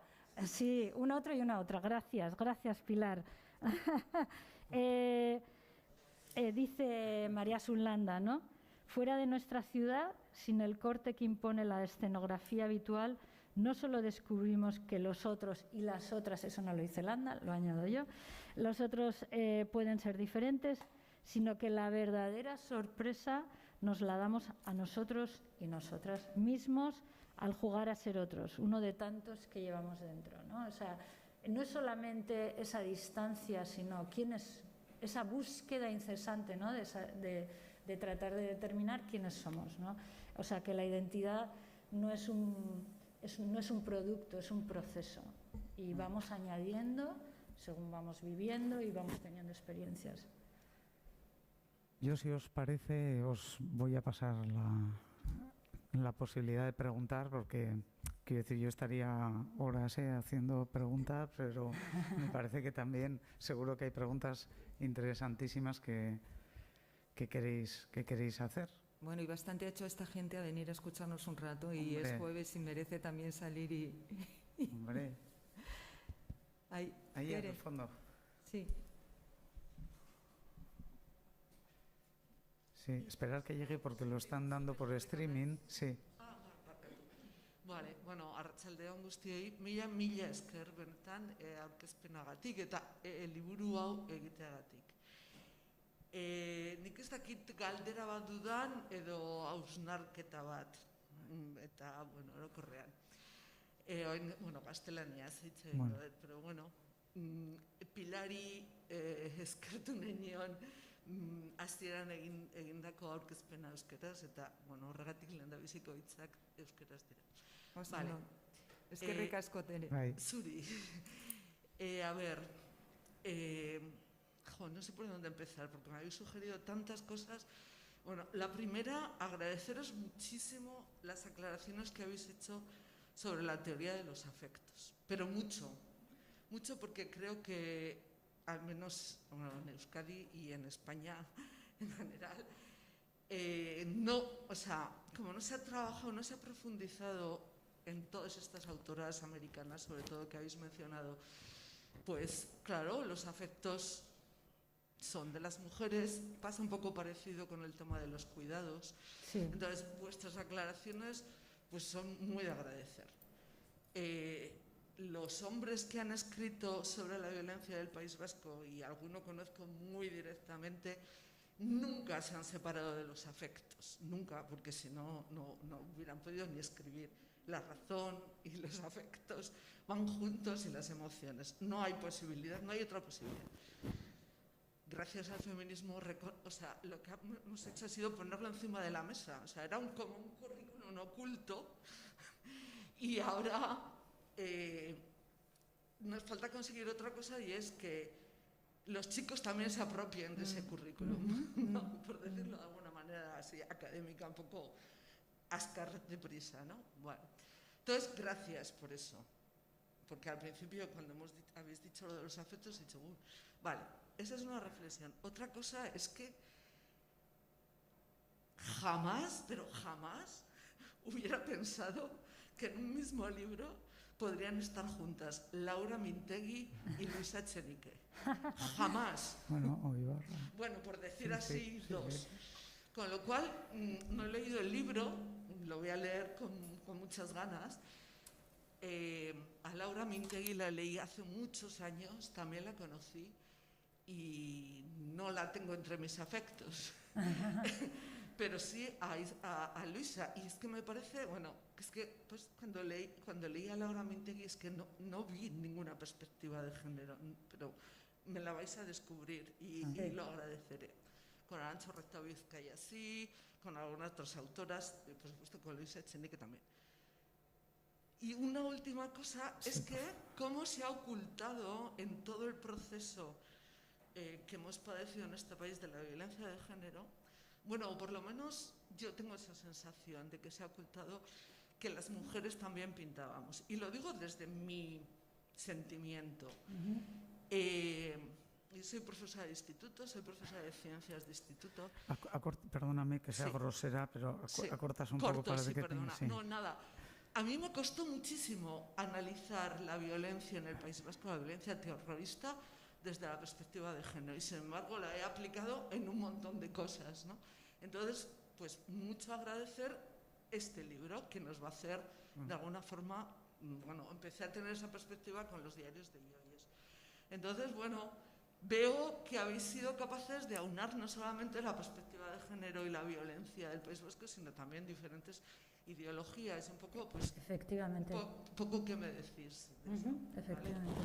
Sí, una otra y una otra. Gracias, Pilar. Dice María Sunlanda, ¿no? Fuera de nuestra ciudad, sin el corte que impone la escenografía habitual, no solo descubrimos que los otros y las otras, eso no lo dice Landa, lo añado yo, los otros pueden ser diferentes, sino que la verdadera sorpresa nos la damos a nosotros y nosotras mismos al jugar a ser otros, uno de tantos que llevamos dentro, ¿no? O sea, no es solamente esa distancia, sino esa búsqueda incesante, ¿no? de tratar de determinar quiénes somos, ¿no? O sea, que la identidad no es un producto, es un proceso. Y vamos añadiendo según vamos viviendo y vamos teniendo experiencias. Yo, si os parece, os voy a pasar la posibilidad de preguntar, porque quiero decir, yo estaría horas haciendo preguntas, pero me parece que también seguro que hay preguntas interesantísimas que queréis hacer. Bueno, y bastante ha hecho esta gente a venir a escucharnos un rato, y Hombre. es jueves y merece también salir y... Hombre. Ahí en el fondo. Sí. Sí, esperar que llegue porque lo están dando por streaming, sí. Vale, bueno, arratsaldeon guztiei, mila esker benetan aurkezpenagatik eta liburu hau egiteagatik. Nik ez dakit galdera bat dudan edo hausnarketa bat, eta, bueno, orokorrean. Bueno, gaztelaniaz hitz egin dut, pero bueno, Pilari eskertu nahi nion hasieran egindako aurkezpena euskeraz, eta, bueno, horregatik lehendabiziko hitzak euskeraz dira. Vale. Eskerrik asko tere. Zuri. A ver, no sé por dónde empezar, porque me habéis sugerido tantas cosas. Bueno, la primera, agradeceros muchísimo las aclaraciones que habéis hecho sobre la teoría de los afectos, pero mucho porque creo que, al menos en Euskadi y en España en general, como no se ha trabajado, no se ha profundizado en todas estas autoras americanas, sobre todo que habéis mencionado, pues claro, los afectos son de las mujeres, pasa un poco parecido con el tema de los cuidados. Sí. Entonces, vuestras aclaraciones pues son muy de agradecer. Los hombres que han escrito sobre la violencia del País Vasco, y alguno conozco muy directamente, nunca se han separado de los afectos, nunca, porque si no, no hubieran podido ni escribir. La razón y los afectos van juntos, y las emociones. No hay posibilidad, no hay otra posibilidad. Gracias al feminismo, lo que hemos hecho ha sido ponerlo encima de la mesa. O sea, era como un currículum oculto, y ahora nos falta conseguir otra cosa, y es que los chicos también se apropien de ese currículum, ¿no? Por decirlo de alguna manera así académica, un poco ascar deprisa, ¿no? Bueno, Entonces, gracias por eso. Porque al principio, cuando habéis dicho lo de los afectos, he dicho, vale, esa es una reflexión. Otra cosa es que jamás, pero jamás, hubiera pensado que en un mismo libro podrían estar juntas Laura Mintegui y Luisa Echenique. Jamás. Bueno, por decir así, dos. Con lo cual, no he leído el libro, lo voy a leer con muchas ganas. A Laura Mintegui la leí hace muchos años, también la conocí y no la tengo entre mis afectos. Pero sí a Luisa, y es que me parece, bueno, es que pues, cuando leí a Laura Mintegui es que no vi ninguna perspectiva de género, pero me la vais a descubrir y lo agradeceré. Con Arantxa Recta-Vizcaya sí, con algunas otras autoras, por supuesto con Luisa Echenique también. Y una última cosa es que cómo se ha ocultado en todo el proceso que hemos padecido en este país de la violencia de género. Bueno, o por lo menos yo tengo esa sensación de que se ha ocultado que las mujeres también pintábamos. Y lo digo desde mi sentimiento. Yo soy profesora de instituto, soy profesora de ciencias de instituto. Perdóname que sea grosera, pero acortas un poco para que perdona. No, nada. A mí me costó muchísimo analizar la violencia en el País Vasco, la violencia terrorista, desde la perspectiva de género, y sin embargo la he aplicado en un montón de cosas, ¿no? Entonces, pues mucho agradecer este libro que nos va a hacer, de alguna forma, bueno, empecé a tener esa perspectiva con los diarios de Yoyes. Entonces, bueno, veo que habéis sido capaces de aunar no solamente la perspectiva de género y la violencia del País Vasco, sino también diferentes ideologías. Un poco, pues, efectivamente. Poco que me decís. Efectivamente.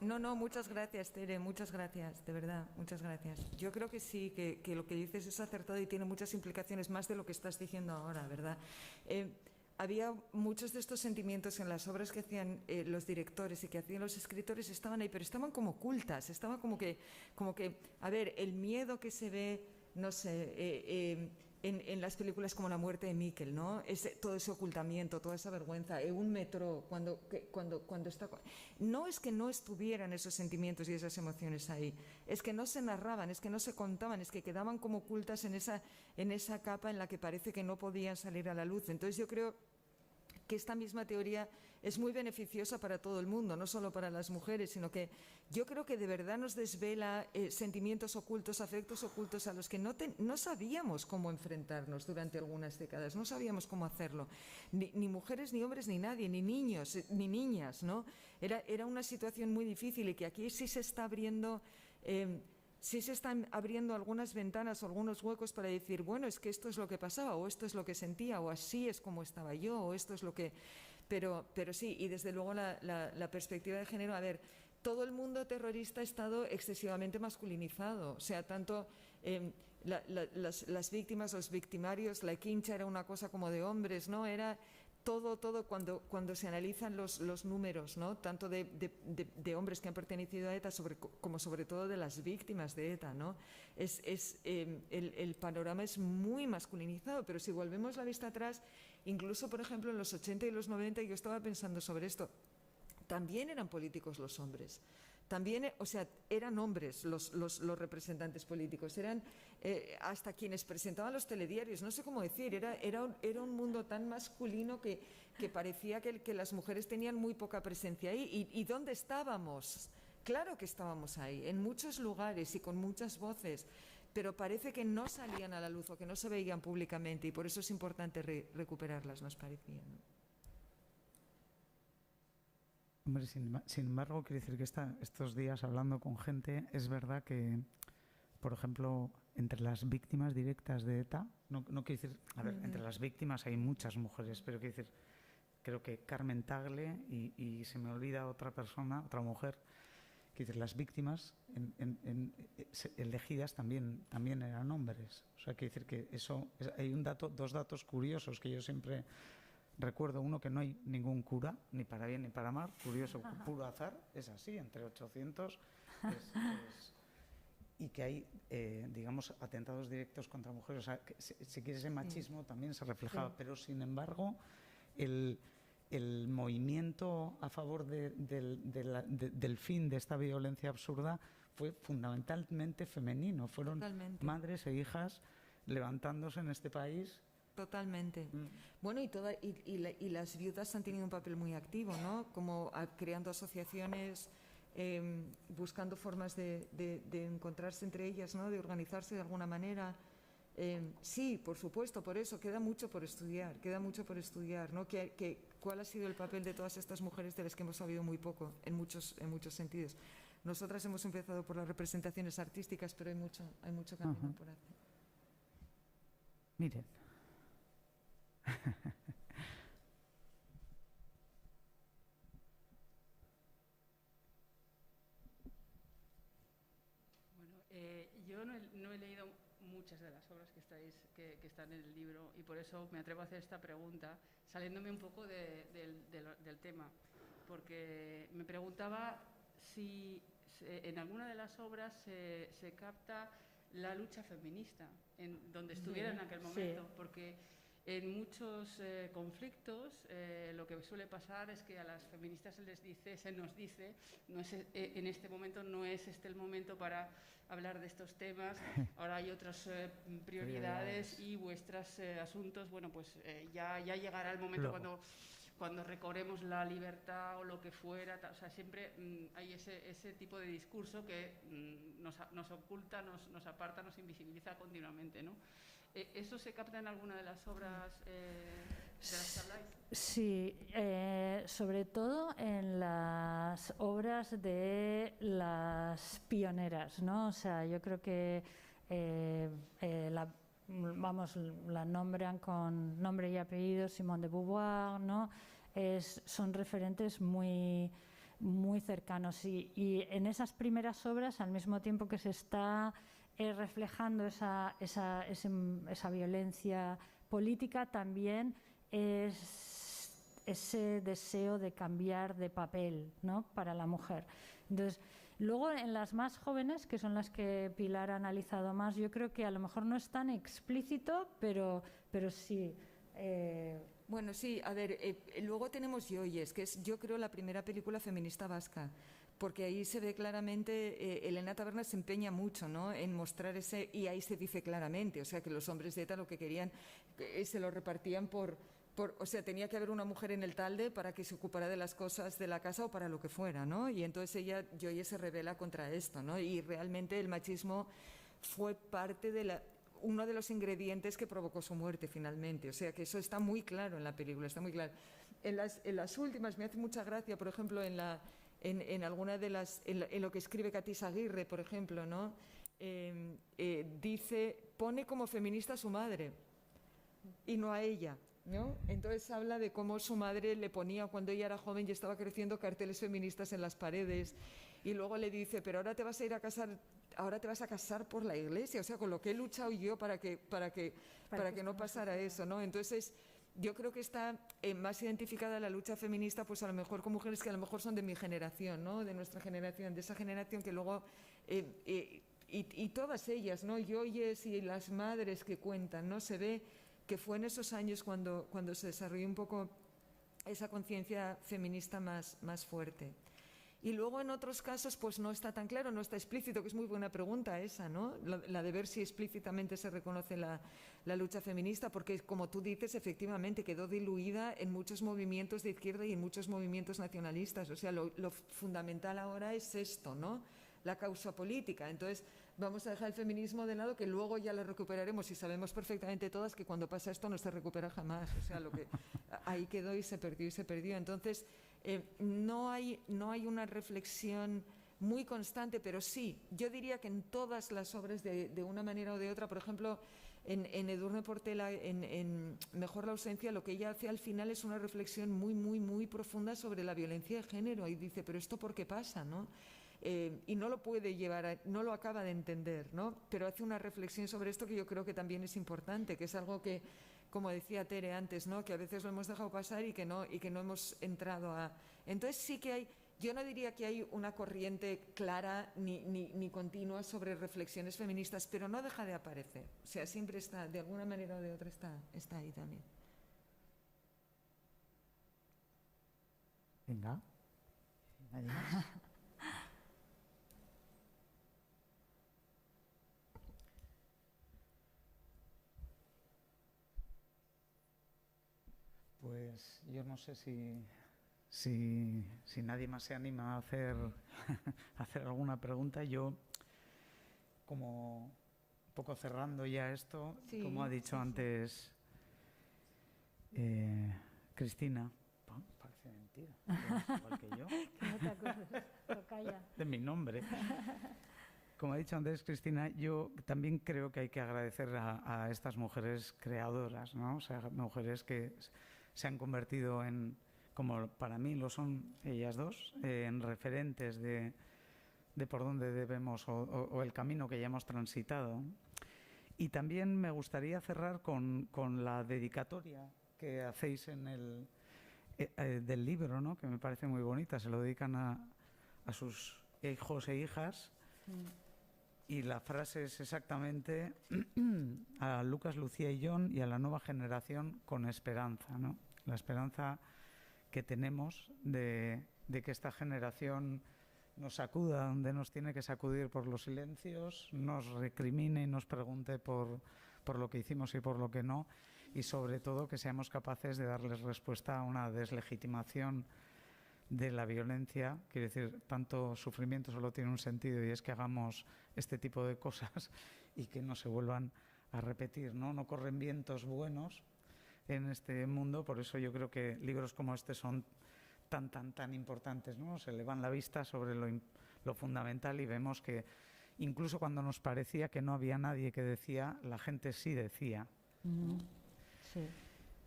¿Vale? No, muchas gracias, Tere, muchas gracias, de verdad, muchas gracias. Yo creo que sí, que lo que dices es acertado y tiene muchas implicaciones más de lo que estás diciendo ahora, ¿verdad? Había muchos de estos sentimientos en las obras que hacían los directores y que hacían los escritores, estaban ahí, pero estaban como ocultas, estaba como que, a ver, el miedo que se ve, no sé, en las películas como La muerte de Miquel, ¿no? Todo ese ocultamiento, toda esa vergüenza, un metro, cuando está... No es que no estuvieran esos sentimientos y esas emociones ahí, es que no se narraban, es que no se contaban, es que quedaban como ocultas en esa capa en la que parece que no podían salir a la luz. Entonces yo creo que esta misma teoría es muy beneficiosa para todo el mundo, no solo para las mujeres, sino que yo creo que de verdad nos desvela sentimientos ocultos, afectos ocultos a los que no sabíamos cómo enfrentarnos durante algunas décadas, no sabíamos cómo hacerlo, ni mujeres, ni hombres, ni nadie, ni niños, ni niñas, ¿no? Era una situación muy difícil y que aquí sí se está abriendo... sí se están abriendo algunas ventanas o algunos huecos para decir, bueno, es que esto es lo que pasaba, o esto es lo que sentía, o así es como estaba yo, o esto es lo que... Pero sí, y desde luego la perspectiva de género, a ver, todo el mundo terrorista ha estado excesivamente masculinizado, o sea, tanto las víctimas, los victimarios, la quincha era una cosa como de hombres, ¿no? Era... Todo cuando se analizan los números, ¿no? Tanto de hombres que han pertenecido a ETA como sobre todo de las víctimas de ETA, ¿no? El panorama es muy masculinizado, pero si volvemos la vista atrás, incluso por ejemplo en los 80 y los 90, yo estaba pensando sobre esto, también eran políticos los hombres. También, o sea, eran hombres los representantes políticos, eran hasta quienes presentaban los telediarios, no sé cómo decir, era un mundo tan masculino que parecía que las mujeres tenían muy poca presencia ahí. ¿Y dónde estábamos? Claro que estábamos ahí, en muchos lugares y con muchas voces, pero parece que no salían a la luz o que no se veían públicamente y por eso es importante recuperarlas, nos parecía, ¿no? Hombre, sin embargo, quiero decir que estos días hablando con gente, es verdad que, por ejemplo, entre las víctimas directas de ETA, no quiero decir, a ver, entre las víctimas hay muchas mujeres, pero quiero decir, creo que Carmen Tagle y se me olvida otra persona, otra mujer, quiero decir, las víctimas elegidas también eran hombres. O sea, quiero decir que hay dos datos curiosos que yo siempre... Recuerdo uno, que no hay ningún cura, ni para bien ni para mal, curioso, puro azar, es así, entre 800, y que hay, digamos, atentados directos contra mujeres. O sea, que, si quieres, ese machismo también se reflejaba, pero sin embargo, el movimiento a favor del fin de esta violencia absurda fue fundamentalmente femenino. Fueron Totalmente. madres e hijas levantándose en este país. Totalmente. Bueno, y las viudas han tenido un papel muy activo, ¿no? Como creando asociaciones, buscando formas de encontrarse entre ellas, ¿no? De organizarse de alguna manera. Sí, por supuesto, por eso queda mucho por estudiar, ¿no? ¿Cuál ha sido el papel de todas estas mujeres de las que hemos sabido muy poco en muchos sentidos? Nosotras hemos empezado por las representaciones artísticas, pero hay mucho camino por hacer. Miren. Bueno, yo no he leído muchas de las obras que están en el libro y por eso me atrevo a hacer esta pregunta, saliéndome un poco del tema, porque me preguntaba si en alguna de las obras se capta la lucha feminista, en donde estuviera en aquel momento, sí. porque en muchos conflictos lo que suele pasar es que a las feministas se nos dice, no es, en este momento no es el momento para hablar de estos temas, ahora hay otras prioridades y vuestros asuntos, bueno, pues ya llegará el momento cuando recobremos la libertad o lo que fuera, o sea, siempre hay ese tipo de discurso que nos oculta, nos aparta, nos invisibiliza continuamente, ¿no? ¿Eso se capta en alguna de las obras de las que habláis? Sí, sobre todo en las obras de las pioneras, ¿no? O sea, yo creo que la nombran con nombre y apellido, Simone de Beauvoir, ¿no? Son referentes muy cercanos y en esas primeras obras, al mismo tiempo que se está reflejando esa violencia política, también es ese deseo de cambiar de papel, ¿no? Para la mujer. Entonces, luego en las más jóvenes, que son las que Pilar ha analizado más, yo creo que a lo mejor no es tan explícito, pero sí. Bueno, sí, a ver, luego tenemos Yoyes, que es, yo creo, la primera película feminista vasca, porque ahí se ve claramente, Elena Taberna se empeña mucho, ¿no?, en mostrar ese, y ahí se dice claramente, o sea, que los hombres de ETA lo que querían, se lo repartían o sea, tenía que haber una mujer en el talde para que se ocupara de las cosas de la casa o para lo que fuera, ¿no? Y entonces Yoyes se rebela contra esto, ¿no? Y realmente el machismo fue parte de uno de los ingredientes que provocó su muerte finalmente, o sea, que eso está muy claro en la película, está muy claro. En las últimas me hace mucha gracia, por ejemplo, en alguna de las, en lo que escribe Katís Aguirre, por ejemplo, ¿no? Pone como feminista a su madre y no a ella, ¿no? Entonces habla de cómo su madre le ponía cuando ella era joven y estaba creciendo carteles feministas en las paredes, y luego le dice, pero ahora te vas a ir a casar, ahora te vas a casar por la iglesia, o sea, con lo que he luchado yo para que no pasara eso, ¿no? Entonces yo creo que está más identificada la lucha feminista, pues a lo mejor con mujeres que a lo mejor son de mi generación, ¿no? De nuestra generación, de esa generación que luego y todas ellas, ¿no? Yoyes y las madres que cuentan, ¿no? Se ve que fue en esos años cuando se desarrolló un poco esa conciencia feminista más fuerte. Y luego en otros casos pues no está tan claro, no está explícito, que es muy buena pregunta esa, ¿no? La de ver si explícitamente se reconoce la lucha feminista, porque como tú dices, efectivamente quedó diluida en muchos movimientos de izquierda y en muchos movimientos nacionalistas. O sea, lo fundamental ahora es esto, ¿no? La causa política. Entonces vamos a dejar el feminismo de lado, que luego ya lo recuperaremos, y sabemos perfectamente todas que cuando pasa esto no se recupera jamás. O sea, lo que ahí quedó y se perdió. Entonces no hay una reflexión muy constante, pero sí, yo diría que en todas las obras de una manera o de otra, por ejemplo, en Edurne Portela, en Mejor la ausencia, lo que ella hace al final es una reflexión muy profunda sobre la violencia de género, y dice, pero ¿esto por qué pasa, no? Y no lo puede llevar, no lo acaba de entender, ¿no? Pero hace una reflexión sobre esto que yo creo que también es importante, que es algo que, como decía Tere antes, ¿no?, que a veces lo hemos dejado pasar y que no hemos entrado a... Entonces sí que hay, yo no diría que hay una corriente clara ni continua sobre reflexiones feministas, pero no deja de aparecer. O sea, siempre está, de alguna manera o de otra está ahí también. Venga. ¿Nadie más? Pues yo no sé si nadie más se anima a hacer, a hacer alguna pregunta. Yo, como un poco cerrando ya esto, Sí, como ha dicho antes Cristina, parece mentira, igual que yo, Que no te acuerdes, tocaya. de mi nombre. Como ha dicho antes Cristina, yo también creo que hay que agradecer a estas mujeres creadoras, ¿no? O sea, mujeres que se han convertido en, como para mí lo son ellas dos, en referentes de por dónde debemos o el camino que ya hemos transitado. Y también me gustaría cerrar con la dedicatoria que hacéis en el del libro, ¿no? Que me parece muy bonita. Se lo dedican a sus hijos e hijas. Y la frase es exactamente a Lucas, Lucía y John y a la nueva generación con esperanza, ¿no? La esperanza que tenemos de que esta generación nos sacuda donde nos tiene que sacudir por los silencios, nos recrimine y nos pregunte por lo que hicimos y por lo que no, y sobre todo que seamos capaces de darles respuesta a una deslegitimación de la violencia. Quiere decir, tanto sufrimiento solo tiene un sentido, y es que hagamos este tipo de cosas y que no se vuelvan a repetir, ¿no? No corren vientos buenos en este mundo. Por eso yo creo que libros como este son tan importantes, ¿no? Se elevan la vista sobre lo fundamental y vemos que incluso cuando nos parecía que no había nadie que decía, la gente sí decía. Sí.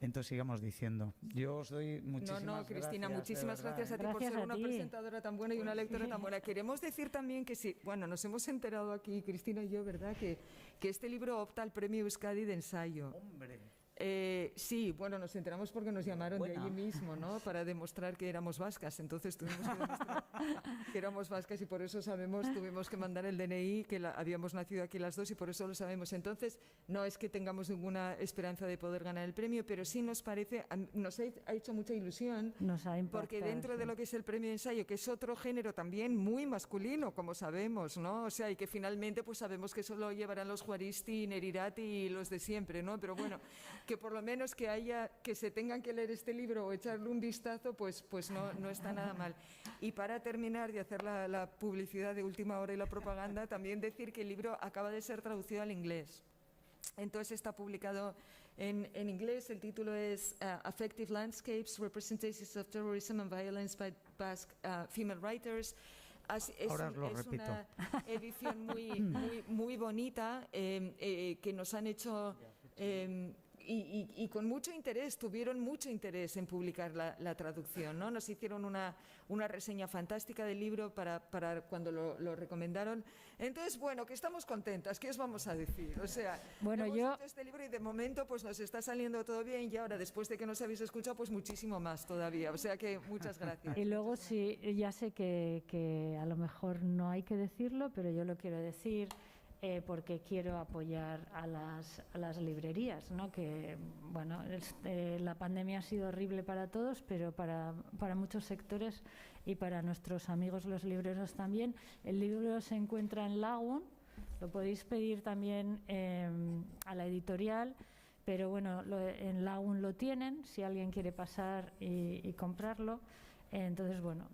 Entonces sigamos diciendo. Yo os doy muchísimas gracias. Cristina, muchísimas gracias a ti por Gracias ser a una ti. presentadora tan buena y una lectora tan buena. Queremos decir también que sí, bueno, nos hemos enterado aquí, Cristina y yo, ¿verdad?, que este libro opta al Premio Euskadi de ensayo. Hombre. Sí, bueno, nos enteramos porque nos llamaron de allí mismo, ¿no? Para demostrar que éramos vascas. Entonces tuvimos que demostrar que éramos vascas y por eso sabemos, tuvimos que mandar el DNI, que habíamos nacido aquí las dos y por eso lo sabemos. Entonces, no es que tengamos ninguna esperanza de poder ganar el premio, pero sí nos parece, nos ha hecho mucha ilusión, Nos ha impactado, porque dentro de sí. lo que es el premio de ensayo, que es otro género también muy masculino, como sabemos, ¿no? O sea, y que finalmente pues sabemos que eso lo llevarán los Juaristi, Nerirati y los de siempre, ¿no? Pero bueno, que por lo menos que se tengan que leer este libro o echarle un vistazo, pues no está nada mal. Y para terminar de hacer la publicidad de última hora y la propaganda, también decir que el libro acaba de ser traducido al inglés. Entonces está publicado en inglés. El título es Affective Landscapes, Representations of Terrorism and Violence by Basque Female Writers. Ahora os lo repito. Una edición muy bonita que nos han hecho... Y con mucho interés, tuvieron mucho interés en publicar la traducción, ¿no? Nos hicieron una reseña fantástica del libro para cuando lo recomendaron. Entonces, bueno, que estamos contentas, ¿qué os vamos a decir? O sea, bueno, hemos hecho este libro y de momento pues nos está saliendo todo bien, y ahora después de que nos habéis escuchado, pues muchísimo más todavía. O sea que muchas gracias. Y luego sí, ya sé que a lo mejor no hay que decirlo, pero yo lo quiero decir. Porque quiero apoyar a las librerías, ¿no? Que bueno, la pandemia ha sido horrible para todos, pero para muchos sectores y para nuestros amigos los libreros también. El libro se encuentra en Lagun, lo podéis pedir también a la editorial, pero bueno, en Lagun lo tienen, si alguien quiere pasar y comprarlo. Entonces, bueno,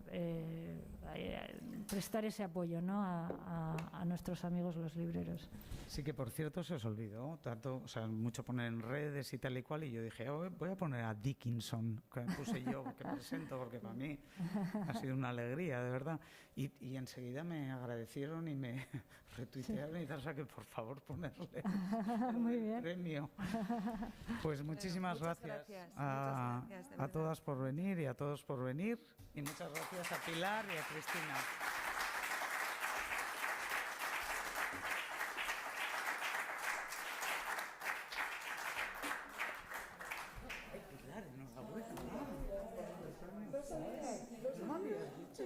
prestar ese apoyo, ¿no?, a nuestros amigos los libreros. Sí, que por cierto se os olvidó, tanto, o sea, mucho poner en redes y tal y cual, y yo dije, voy a poner a Dickinson, que puse yo, que presento, porque para mí ha sido una alegría, de verdad. Y enseguida me agradecieron y me retuitearon y tal, o sea, que por favor ponerle el premio. Pues muchísimas gracias a todas por venir y a todos por venir, y muchas gracias a Pilar y a Cristina. Enhorabuena. No me habías dicho.